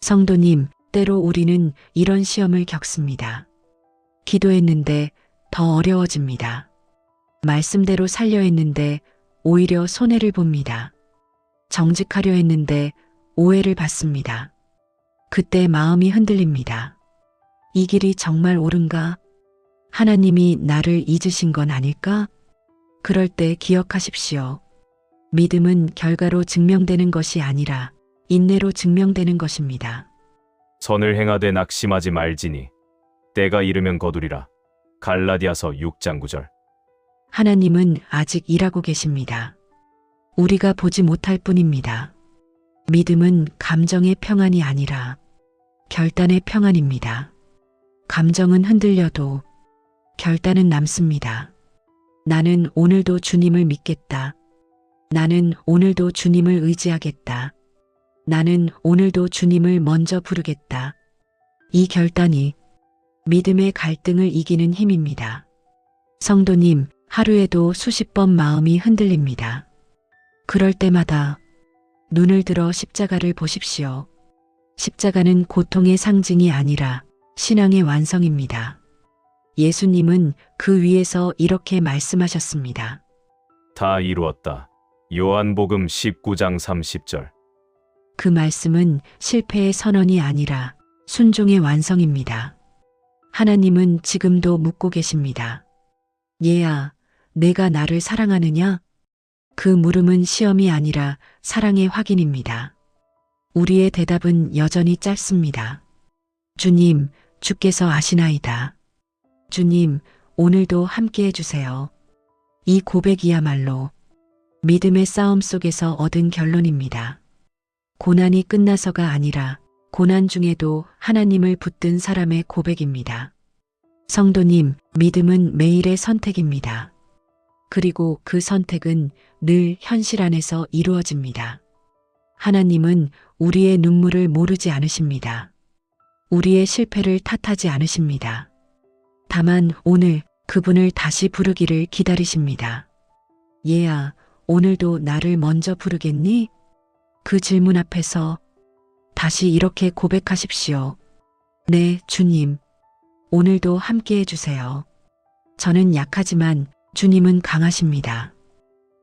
성도님, 때로 우리는 이런 시험을 겪습니다. 기도했는데 더 어려워집니다. 말씀대로 살려 했는데 오히려 손해를 봅니다. 정직하려 했는데 오해를 받습니다. 그때 마음이 흔들립니다. 이 길이 정말 옳은가? 하나님이 나를 잊으신 건 아닐까? 그럴 때 기억하십시오. 믿음은 결과로 증명되는 것이 아니라 인내로 증명되는 것입니다. 선을 행하되 낙심하지 말지니 때가 이르면 거두리라. 갈라디아서 6장 9절. 하나님은 아직 일하고 계십니다. 우리가 보지 못할 뿐입니다. 믿음은 감정의 평안이 아니라 결단의 평안입니다. 감정은 흔들려도 결단은 남습니다. 나는 오늘도 주님을 믿겠다. 나는 오늘도 주님을 의지하겠다. 나는 오늘도 주님을 먼저 부르겠다. 이 결단이 믿음의 갈등을 이기는 힘입니다. 성도님, 하루에도 수십 번 마음이 흔들립니다. 그럴 때마다 눈을 들어 십자가를 보십시오. 십자가는 고통의 상징이 아니라 신앙의 완성입니다. 예수님은 그 위에서 이렇게 말씀하셨습니다. 다 이루었다. 요한복음 19장 30절. 그 말씀은 실패의 선언이 아니라 순종의 완성입니다. 하나님은 지금도 묻고 계십니다. 얘야, 내가 나를 사랑하느냐? 그 물음은 시험이 아니라 사랑의 확인입니다. 우리의 대답은 여전히 짧습니다. 주님, 주께서 아시나이다. 주님, 오늘도 함께 해주세요. 이 고백이야말로 믿음의 싸움 속에서 얻은 결론입니다. 고난이 끝나서가 아니라 고난 중에도 하나님을 붙든 사람의 고백입니다. 성도님, 믿음은 매일의 선택입니다. 그리고 그 선택은 늘 현실 안에서 이루어집니다. 하나님은 우리의 눈물을 모르지 않으십니다. 우리의 실패를 탓하지 않으십니다. 다만 오늘 그분을 다시 부르기를 기다리십니다. 얘야, 오늘도 나를 먼저 부르겠니? 그 질문 앞에서 다시 이렇게 고백하십시오. 네, 주님. 오늘도 함께 해주세요. 저는 약하지만 주님은 강하십니다.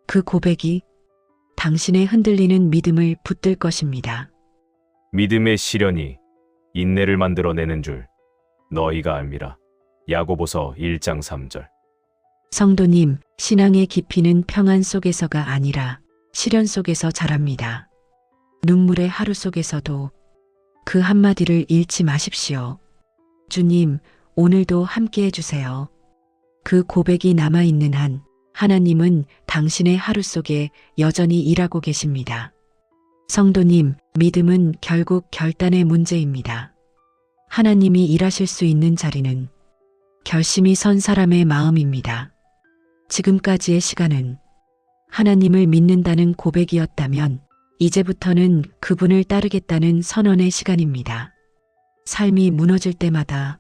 그 고백이 당신의 흔들리는 믿음을 붙들 것입니다. 믿음의 시련이 인내를 만들어내는 줄 너희가 알미라. 야고보서 1장 3절. 성도님, 신앙의 깊이는 평안 속에서가 아니라 시련 속에서 자랍니다. 눈물의 하루 속에서도 그 한마디를 잃지 마십시오. 주님, 오늘도 함께 해주세요. 그 고백이 남아있는 한 하나님은 당신의 하루 속에 여전히 일하고 계십니다. 성도님, 믿음은 결국 결단의 문제입니다. 하나님이 일하실 수 있는 자리는 결심이 선 사람의 마음입니다. 지금까지의 시간은 하나님을 믿는다는 고백이었다면 이제부터는 그분을 따르겠다는 선언의 시간입니다. 삶이 무너질 때마다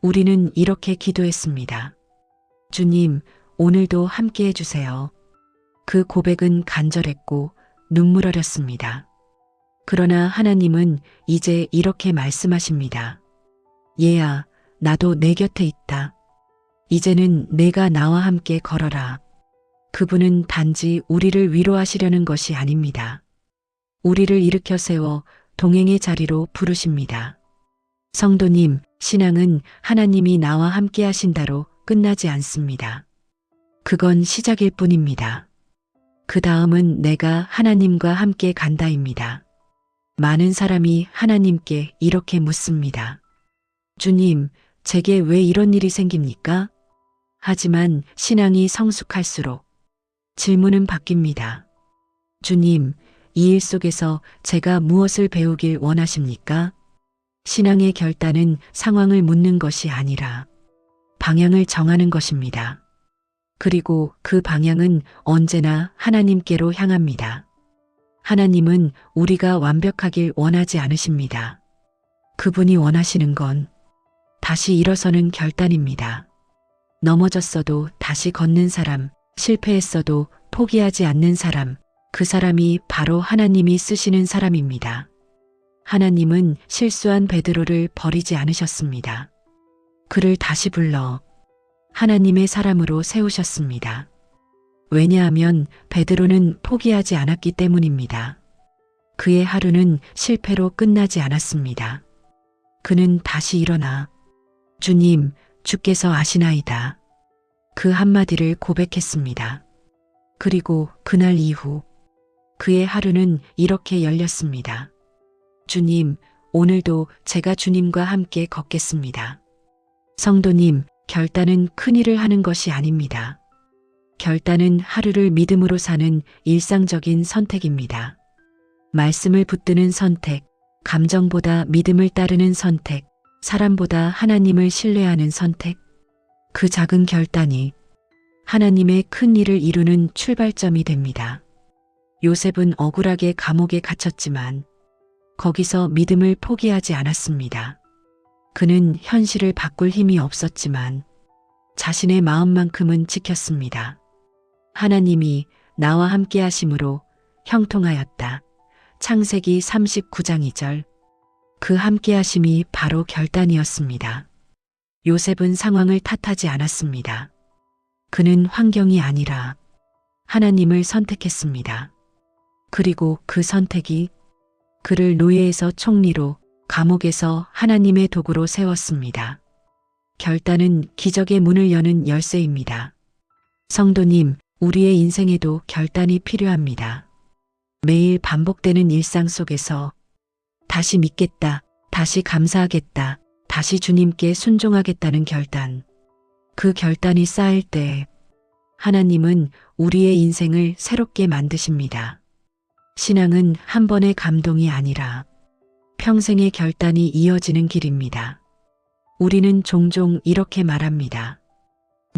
우리는 이렇게 기도했습니다. 주님, 오늘도 함께 해주세요. 그 고백은 간절했고 눈물 어렸습니다. 그러나 하나님은 이제 이렇게 말씀하십니다. 얘야, 나도 내 곁에 있다. 이제는 내가 나와 함께 걸어라. 그분은 단지 우리를 위로하시려는 것이 아닙니다. 우리를 일으켜 세워 동행의 자리로 부르십니다. 성도님, 신앙은 하나님이 나와 함께 하신다로 끝나지 않습니다. 그건 시작일 뿐입니다. 그 다음은 내가 하나님과 함께 간다입니다. 많은 사람이 하나님께 이렇게 묻습니다. 주님, 제게 왜 이런 일이 생깁니까? 하지만 신앙이 성숙할수록 질문은 바뀝니다. 주님, 이 일 속에서 제가 무엇을 배우길 원하십니까? 신앙의 결단은 상황을 묻는 것이 아니라 방향을 정하는 것입니다. 그리고 그 방향은 언제나 하나님께로 향합니다. 하나님은 우리가 완벽하길 원하지 않으십니다. 그분이 원하시는 건 다시 일어서는 결단입니다. 넘어졌어도 다시 걷는 사람, 실패했어도 포기하지 않는 사람, 그 사람이 바로 하나님이 쓰시는 사람입니다. 하나님은 실수한 베드로를 버리지 않으셨습니다. 그를 다시 불러 하나님의 사람으로 세우셨습니다. 왜냐하면 베드로는 포기하지 않았기 때문입니다. 그의 하루는 실패로 끝나지 않았습니다. 그는 다시 일어나 주님, 주께서 아시나이다. 그 한마디를 고백했습니다. 그리고 그날 이후 그의 하루는 이렇게 열렸습니다. 주님, 오늘도 제가 주님과 함께 걷겠습니다. 성도님, 결단은 큰 일을 하는 것이 아닙니다. 결단은 하루를 믿음으로 사는 일상적인 선택입니다. 말씀을 붙드는 선택, 감정보다 믿음을 따르는 선택, 사람보다 하나님을 신뢰하는 선택. 그 작은 결단이 하나님의 큰 일을 이루는 출발점이 됩니다. 요셉은 억울하게 감옥에 갇혔지만 거기서 믿음을 포기하지 않았습니다. 그는 현실을 바꿀 힘이 없었지만 자신의 마음만큼은 지켰습니다. 하나님이 나와 함께 하심으로 형통하였다. 창세기 39장 2절. 그 함께 하심이 바로 결단이었습니다. 요셉은 상황을 탓하지 않았습니다. 그는 환경이 아니라 하나님을 선택했습니다. 그리고 그 선택이 그를 노예에서 총리로, 감옥에서 하나님의 도구로 세웠습니다. 결단은 기적의 문을 여는 열쇠입니다. 성도님, 우리의 인생에도 결단이 필요합니다. 매일 반복되는 일상 속에서 다시 믿겠다, 다시 감사하겠다, 다시 주님께 순종하겠다는 결단. 그 결단이 쌓일 때 하나님은 우리의 인생을 새롭게 만드십니다. 신앙은 한 번의 감동이 아니라 평생의 결단이 이어지는 길입니다. 우리는 종종 이렇게 말합니다.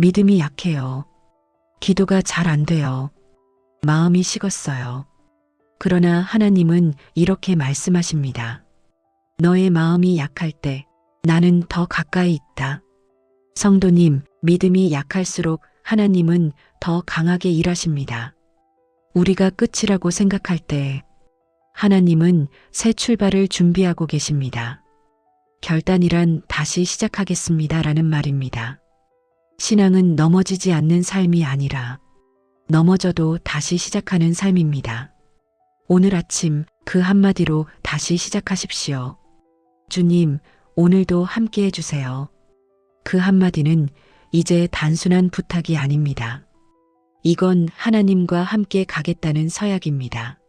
믿음이 약해요. 기도가 잘 안 돼요. 마음이 식었어요. 그러나 하나님은 이렇게 말씀하십니다. 너의 마음이 약할 때 나는 더 가까이 있다. 성도님, 믿음이 약할수록 하나님은 더 강하게 일하십니다. 우리가 끝이라고 생각할 때 하나님은 새 출발을 준비하고 계십니다. 결단이란 다시 시작하겠습니다 라는 말입니다. 신앙은 넘어지지 않는 삶이 아니라 넘어져도 다시 시작하는 삶입니다. 오늘 아침 그 한마디로 다시 시작하십시오. 주님, 오늘도 함께 해주세요. 그 한마디는 이제 단순한 부탁이 아닙니다. 이건 하나님과 함께 가겠다는 서약입니다.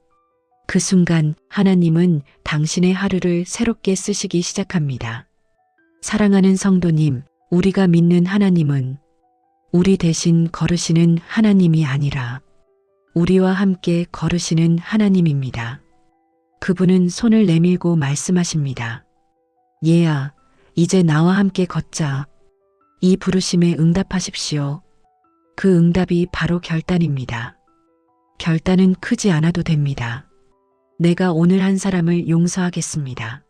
그 순간 하나님은 당신의 하루를 새롭게 쓰시기 시작합니다. 사랑하는 성도님, 우리가 믿는 하나님은 우리 대신 걸으시는 하나님이 아니라 우리와 함께 걸으시는 하나님입니다. 그분은 손을 내밀고 말씀하십니다. 얘야, 이제 나와 함께 걷자. 이 부르심에 응답하십시오. 그 응답이 바로 결단입니다. 결단은 크지 않아도 됩니다. 내가 오늘 한 사람을 용서하겠습니다.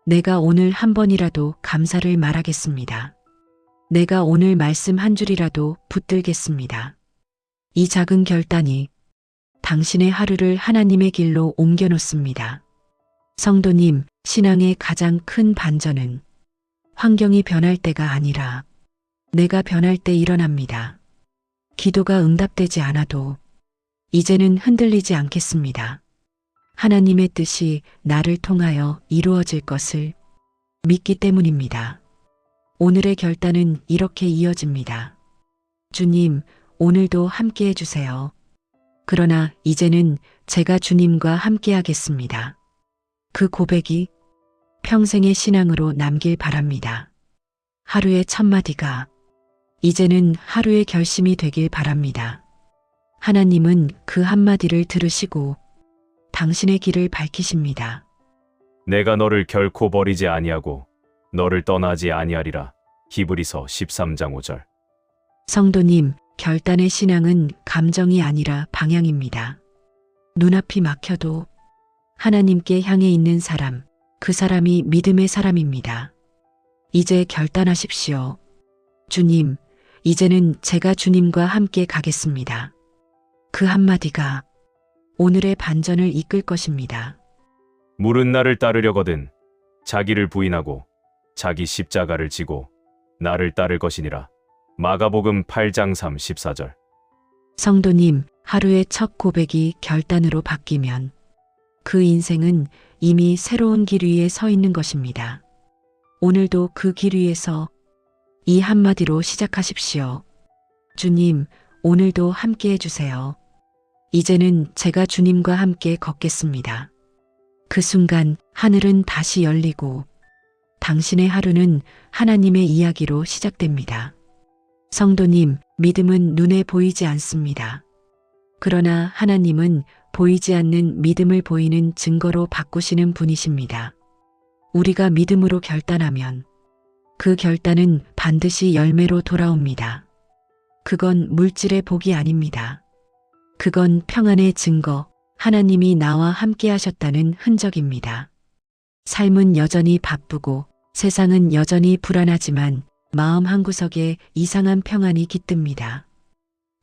내가 오늘 한 번이라도 감사를 말하겠습니다. 내가 오늘 말씀 한 줄이라도 붙들겠습니다. 이 작은 결단이 당신의 하루를 하나님의 길로 옮겨놓습니다. 성도님, 신앙의 가장 큰 반전은 환경이 변할 때가 아니라 내가 변할 때 일어납니다. 기도가 응답되지 않아도 이제는 흔들리지 않겠습니다. 하나님의 뜻이 나를 통하여 이루어질 것을 믿기 때문입니다. 오늘의 결단은 이렇게 이어집니다. 주님, 오늘도 함께 해주세요. 그러나 이제는 제가 주님과 함께 하겠습니다. 그 고백이 평생의 신앙으로 남길 바랍니다. 하루의 첫마디가 이제는 하루의 결심이 되길 바랍니다. 하나님은 그 한마디를 들으시고 당신의 길을 밝히십니다. 내가 너를 결코 버리지 아니하고 너를 떠나지 아니하리라. 히브리서 13장 5절. 성도님, 결단의 신앙은 감정이 아니라 방향입니다. 눈앞이 막혀도 하나님께 향해 있는 사람, 그 사람이 믿음의 사람입니다. 이제 결단하십시오. 주님, 이제는 제가 주님과 함께 가겠습니다. 그 한마디가 오늘의 반전을 이끌 것입니다. 물은 나를 따르려거든 자기를 부인하고 자기 십자가를 지고 나를 따를 것이니라. 마가복음 8장 34절. 성도님, 하루의 첫 고백이 결단으로 바뀌면 그 인생은 이미 새로운 길 위에 서 있는 것입니다. 오늘도 그 길 위에서 이 한마디로 시작하십시오. 주님, 오늘도 함께 해주세요. 이제는 제가 주님과 함께 걷겠습니다. 그 순간 하늘은 다시 열리고 당신의 하루는 하나님의 이야기로 시작됩니다. 성도님, 믿음은 눈에 보이지 않습니다. 그러나 하나님은 보이지 않는 믿음을 보이는 증거로 바꾸시는 분이십니다. 우리가 믿음으로 결단하면 그 결단은 반드시 열매로 돌아옵니다. 그건 물질의 복이 아닙니다. 그건 평안의 증거, 하나님이 나와 함께 하셨다는 흔적입니다. 삶은 여전히 바쁘고 세상은 여전히 불안하지만 마음 한구석에 이상한 평안이 깃듭니다.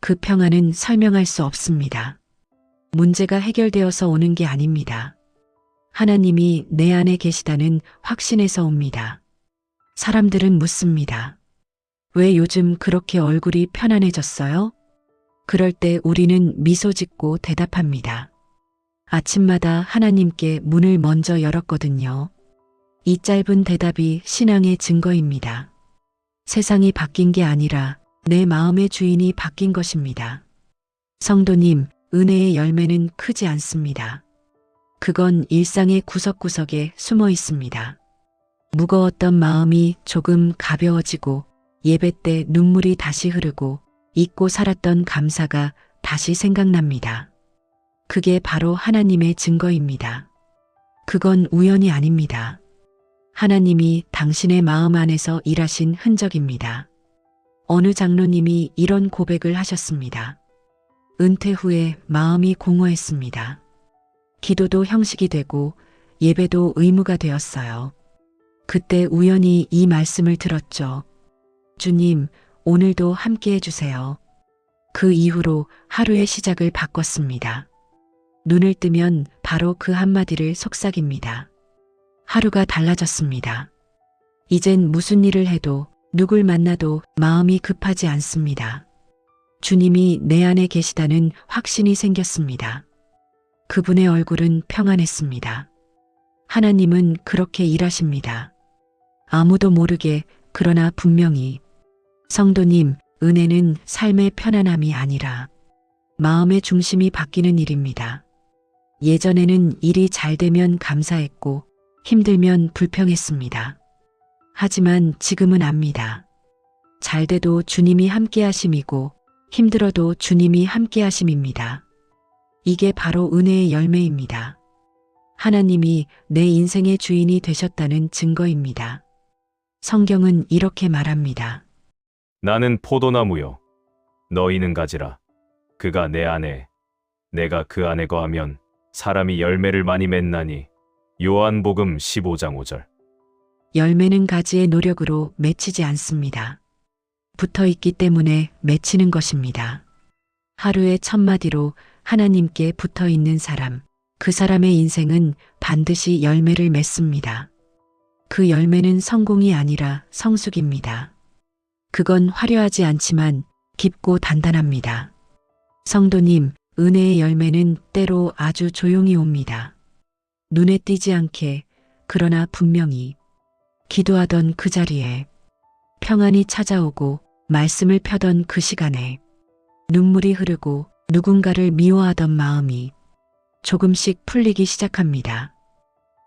그 평안은 설명할 수 없습니다. 문제가 해결되어서 오는 게 아닙니다. 하나님이 내 안에 계시다는 확신에서 옵니다. 사람들은 묻습니다. 왜 요즘 그렇게 얼굴이 편안해졌어요? 그럴 때 우리는 미소 짓고 대답합니다. 아침마다 하나님께 문을 먼저 열었거든요. 이 짧은 대답이 신앙의 증거입니다. 세상이 바뀐 게 아니라 내 마음의 주인이 바뀐 것입니다. 성도님, 은혜의 열매는 크지 않습니다. 그건 일상의 구석구석에 숨어 있습니다. 무거웠던 마음이 조금 가벼워지고 예배 때 눈물이 다시 흐르고 잊고 살았던 감사가 다시 생각납니다. 그게 바로 하나님의 증거입니다. 그건 우연이 아닙니다. 하나님이 당신의 마음 안에서 일하신 흔적입니다. 어느 장로님이 이런 고백을 하셨습니다. 은퇴 후에 마음이 공허했습니다. 기도도 형식이 되고 예배도 의무가 되었어요. 그때 우연히 이 말씀을 들었죠. 주님, 오늘도 함께 해주세요. 그 이후로 하루의 시작을 바꿨습니다. 눈을 뜨면 바로 그 한마디를 속삭입니다. 하루가 달라졌습니다. 이젠 무슨 일을 해도 누굴 만나도 마음이 급하지 않습니다. 주님이 내 안에 계시다는 확신이 생겼습니다. 그분의 얼굴은 평안했습니다. 하나님은 그렇게 일하십니다. 아무도 모르게, 그러나 분명히. 성도님, 은혜는 삶의 편안함이 아니라 마음의 중심이 바뀌는 일입니다. 예전에는 일이 잘 되면 감사했고 힘들면 불평했습니다. 하지만 지금은 압니다. 잘 돼도 주님이 함께 하심이고 힘들어도 주님이 함께 하심입니다. 이게 바로 은혜의 열매입니다. 하나님이 내 인생의 주인이 되셨다는 증거입니다. 성경은 이렇게 말합니다. 나는 포도나무요. 너희는 가지라. 그가 내 안에, 내가 그 안에 거하면 사람이 열매를 많이 맺나니. 요한복음 15장 5절. 열매는 가지의 노력으로 맺히지 않습니다. 붙어 있기 때문에 맺히는 것입니다. 하루의 첫 마디로 하나님께 붙어 있는 사람, 그 사람의 인생은 반드시 열매를 맺습니다. 그 열매는 성공이 아니라 성숙입니다. 그건 화려하지 않지만 깊고 단단합니다. 성도님, 은혜의 열매는 때로 아주 조용히 옵니다. 눈에 띄지 않게, 그러나 분명히. 기도하던 그 자리에, 평안이 찾아오고 말씀을 펴던 그 시간에, 눈물이 흐르고 누군가를 미워하던 마음이 조금씩 풀리기 시작합니다.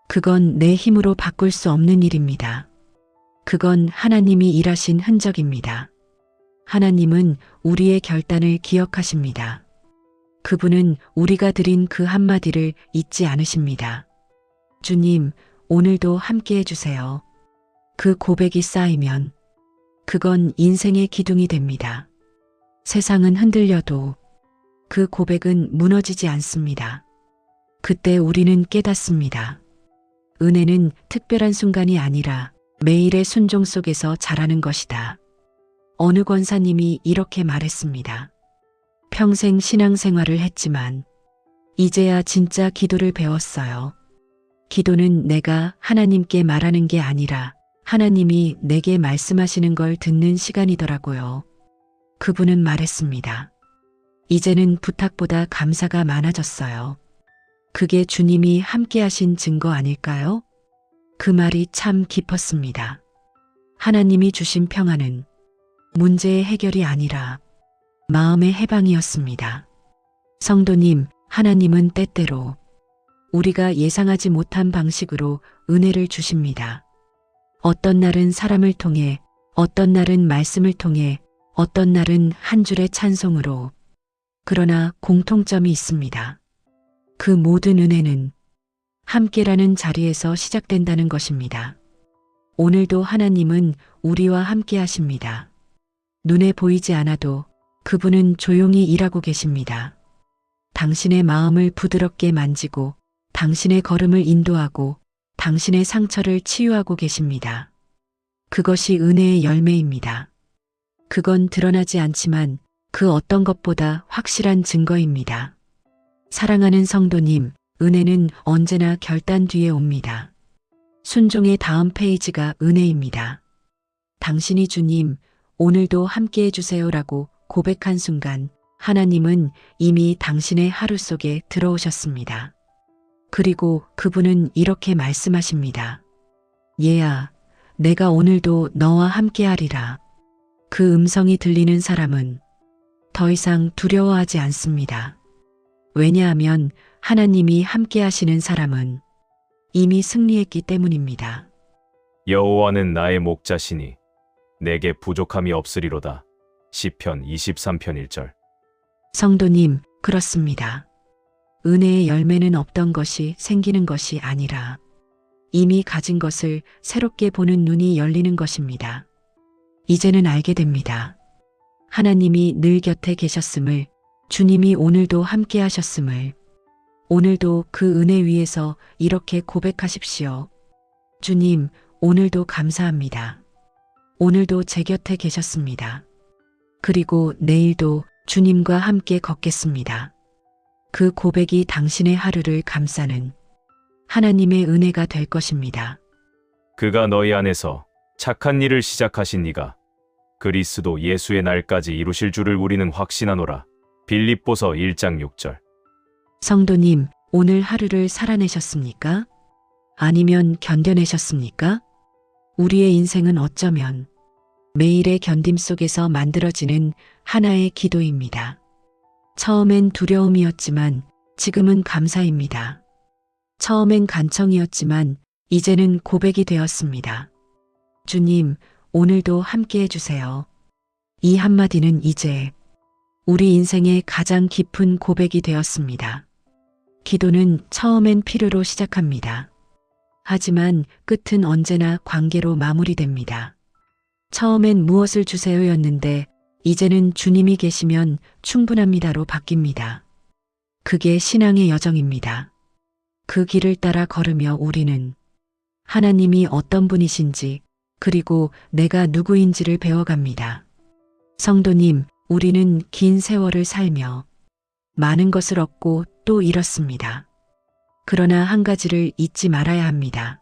그건 내 힘으로 바꿀 수 없는 일입니다. 그건 하나님이 일하신 흔적입니다. 하나님은 우리의 결단을 기억하십니다. 그분은 우리가 드린 그 한마디를 잊지 않으십니다. 주님, 오늘도 함께 해주세요. 그 고백이 쌓이면 그건 인생의 기둥이 됩니다. 세상은 흔들려도 그 고백은 무너지지 않습니다. 그때 우리는 깨닫습니다. 은혜는 특별한 순간이 아니라 매일의 순종 속에서 자라는 것이다. 어느 권사님이 이렇게 말했습니다. 평생 신앙생활을 했지만 이제야 진짜 기도를 배웠어요. 기도는 내가 하나님께 말하는 게 아니라 하나님이 내게 말씀하시는 걸 듣는 시간이더라고요. 그분은 말했습니다. 이제는 부탁보다 감사가 많아졌어요. 그게 주님이 함께 하신 증거 아닐까요? 그 말이 참 깊었습니다. 하나님이 주신 평안은 문제의 해결이 아니라 마음의 해방이었습니다. 성도님, 하나님은 때때로 우리가 예상하지 못한 방식으로 은혜를 주십니다. 어떤 날은 사람을 통해, 어떤 날은 말씀을 통해, 어떤 날은 한 줄의 찬송으로. 그러나 공통점이 있습니다. 그 모든 은혜는 함께라는 자리에서 시작된다는 것입니다. 오늘도 하나님은 우리와 함께 하십니다. 눈에 보이지 않아도 그분은 조용히 일하고 계십니다. 당신의 마음을 부드럽게 만지고 당신의 걸음을 인도하고 당신의 상처를 치유하고 계십니다. 그것이 은혜의 열매입니다. 그건 드러나지 않지만 그 어떤 것보다 확실한 증거입니다. 사랑하는 성도님, 은혜는 언제나 결단 뒤에 옵니다. 순종의 다음 페이지가 은혜입니다. 당신이 주님, 오늘도 함께 해주세요라고 고백한 순간 하나님은 이미 당신의 하루 속에 들어오셨습니다. 그리고 그분은 이렇게 말씀하십니다. 얘야, 내가 오늘도 너와 함께 하리라. 그 음성이 들리는 사람은 더 이상 두려워하지 않습니다. 왜냐하면 하나님이 함께 하시는 사람은 이미 승리했기 때문입니다. 여호와는 나의 목자시니 내게 부족함이 없으리로다. 시편 23편 1절. 성도님, 그렇습니다. 은혜의 열매는 없던 것이 생기는 것이 아니라 이미 가진 것을 새롭게 보는 눈이 열리는 것입니다. 이제는 알게 됩니다. 하나님이 늘 곁에 계셨음을, 주님이 오늘도 함께 하셨음을, 오늘도 그 은혜 위에서 이렇게 고백하십시오. 주님, 오늘도 감사합니다. 오늘도 제 곁에 계셨습니다. 그리고 내일도 주님과 함께 걷겠습니다. 그 고백이 당신의 하루를 감싸는 하나님의 은혜가 될 것입니다. 그가 너희 안에서 착한 일을 시작하신 이가 그리스도 예수의 날까지 이루실 줄을 우리는 확신하노라. 빌립보서 1장 6절. 성도님, 오늘 하루를 살아내셨습니까? 아니면 견뎌내셨습니까? 우리의 인생은 어쩌면 매일의 견딤 속에서 만들어지는 하나의 기도입니다. 처음엔 두려움이었지만 지금은 감사입니다. 처음엔 간청이었지만 이제는 고백이 되었습니다. 주님, 오늘도 함께 해주세요. 이 한마디는 이제 우리 인생의 가장 깊은 고백이 되었습니다. 기도는 처음엔 필요로 시작합니다. 하지만 끝은 언제나 관계로 마무리됩니다. 처음엔 무엇을 주세요였는데 이제는 주님이 계시면 충분합니다로 바뀝니다. 그게 신앙의 여정입니다. 그 길을 따라 걸으며 우리는 하나님이 어떤 분이신지 그리고 내가 누구인지를 배워갑니다. 성도님, 우리는 긴 세월을 살며 많은 것을 얻고 또 잃었습니다. 그러나 한 가지를 잊지 말아야 합니다.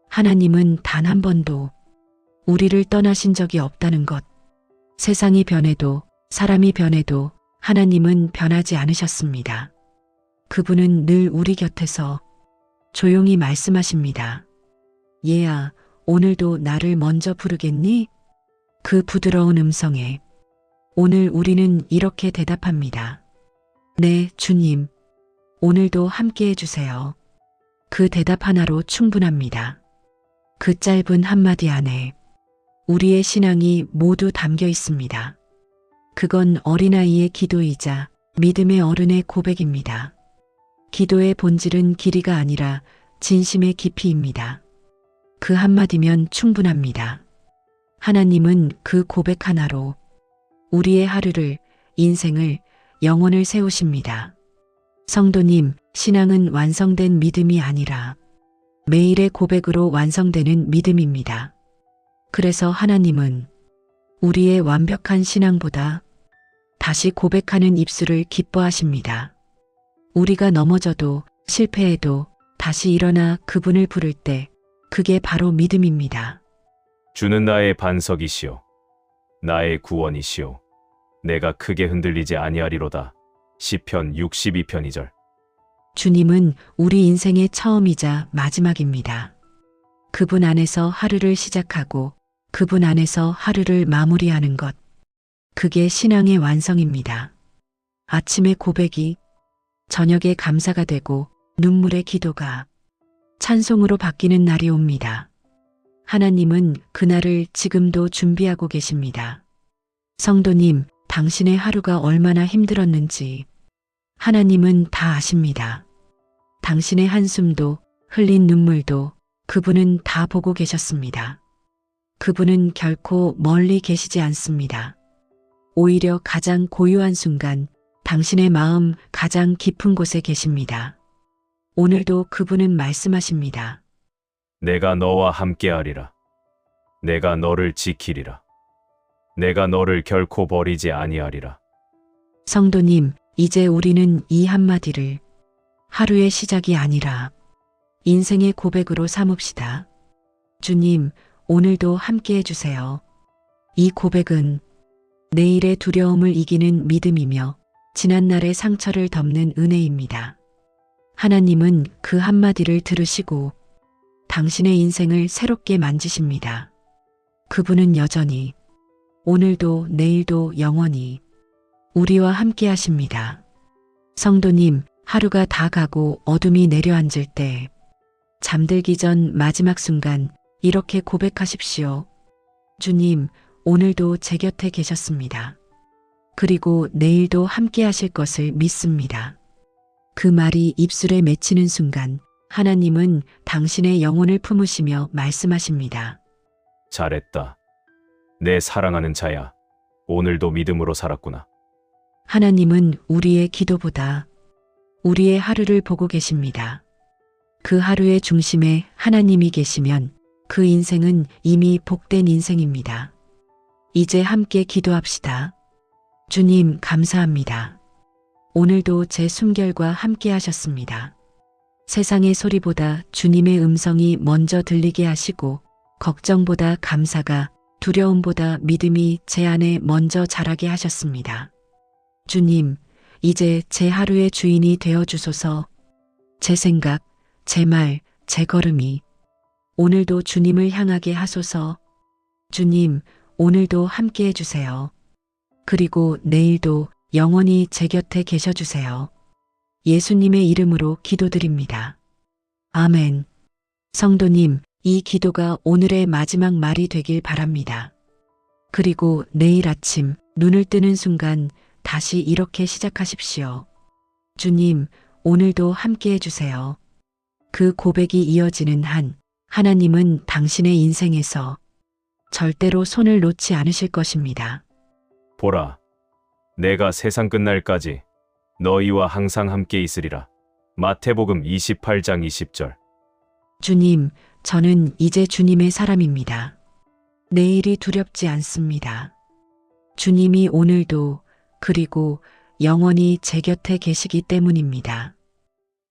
하나님은 단 한 번도 우리를 떠나신 적이 없다는 것. 세상이 변해도 사람이 변해도 하나님은 변하지 않으셨습니다. 그분은 늘 우리 곁에서 조용히 말씀하십니다. 얘야, 오늘도 나를 먼저 부르겠니? 그 부드러운 음성에 오늘 우리는 이렇게 대답합니다. 네, 주님. 오늘도 함께 해주세요. 그 대답 하나로 충분합니다. 그 짧은 한마디 안에 우리의 신앙이 모두 담겨 있습니다. 그건 어린아이의 기도이자 믿음의 어른의 고백입니다. 기도의 본질은 길이가 아니라 진심의 깊이입니다. 그 한마디면 충분합니다. 하나님은 그 고백 하나로 우리의 하루를, 인생을, 영혼을 세우십니다. 성도님, 신앙은 완성된 믿음이 아니라 매일의 고백으로 완성되는 믿음입니다. 그래서 하나님은 우리의 완벽한 신앙보다 다시 고백하는 입술을 기뻐하십니다. 우리가 넘어져도 실패해도 다시 일어나 그분을 부를 때 그게 바로 믿음입니다. 주는 나의 반석이시요 나의 구원이시요 내가 크게 흔들리지 아니하리로다. 시편 62편 2절. 주님은 우리 인생의 처음이자 마지막입니다. 그분 안에서 하루를 시작하고 그분 안에서 하루를 마무리하는 것. 그게 신앙의 완성입니다. 아침의 고백이 저녁의 감사가 되고 눈물의 기도가 찬송으로 바뀌는 날이 옵니다. 하나님은 그날을 지금도 준비하고 계십니다. 성도님, 당신의 하루가 얼마나 힘들었는지 하나님은 다 아십니다. 당신의 한숨도 흘린 눈물도 그분은 다 보고 계셨습니다. 그분은 결코 멀리 계시지 않습니다. 오히려 가장 고요한 순간 당신의 마음 가장 깊은 곳에 계십니다. 오늘도 그분은 말씀하십니다. 내가 너와 함께하리라. 내가 너를 지키리라. 내가 너를 결코 버리지 아니하리라. 성도님, 이제 우리는 이 한마디를 하루의 시작이 아니라 인생의 고백으로 삼읍시다. 주님, 오늘도 함께 해주세요. 이 고백은 내일의 두려움을 이기는 믿음이며 지난날의 상처를 덮는 은혜입니다. 하나님은 그 한마디를 들으시고 당신의 인생을 새롭게 만지십니다. 그분은 여전히 오늘도 내일도 영원히 우리와 함께 하십니다. 성도님, 하루가 다 가고 어둠이 내려앉을 때 잠들기 전 마지막 순간 이렇게 고백하십시오. 주님, 오늘도 제 곁에 계셨습니다. 그리고 내일도 함께 하실 것을 믿습니다. 그 말이 입술에 맺히는 순간 하나님은 당신의 영혼을 품으시며 말씀하십니다. 잘했다. 내 사랑하는 자야. 오늘도 믿음으로 살았구나. 하나님은 우리의 기도보다 우리의 하루를 보고 계십니다. 그 하루의 중심에 하나님이 계시면 그 인생은 이미 복된 인생입니다. 이제 함께 기도합시다. 주님, 감사합니다. 오늘도 제 숨결과 함께 하셨습니다. 세상의 소리보다 주님의 음성이 먼저 들리게 하시고 걱정보다 감사가, 두려움보다 믿음이 제 안에 먼저 자라게 하셨습니다. 주님, 이제 제 하루의 주인이 되어 주소서. 제 생각, 제 말, 제 걸음이 오늘도 주님을 향하게 하소서. 주님, 오늘도 함께 해주세요. 그리고 내일도 영원히 제 곁에 계셔 주세요. 예수님의 이름으로 기도드립니다. 아멘. 성도님, 이 기도가 오늘의 마지막 말이 되길 바랍니다. 그리고 내일 아침 눈을 뜨는 순간 다시 이렇게 시작하십시오. 주님, 오늘도 함께 해주세요. 그 고백이 이어지는 한 하나님은 당신의 인생에서 절대로 손을 놓지 않으실 것입니다. 보라, 내가 세상 끝날까지 너희와 항상 함께 있으리라. 마태복음 28장 20절. 주님, 저는 이제 주님의 사람입니다. 내일이 두렵지 않습니다. 주님이 오늘도 그리고 영원히 제 곁에 계시기 때문입니다.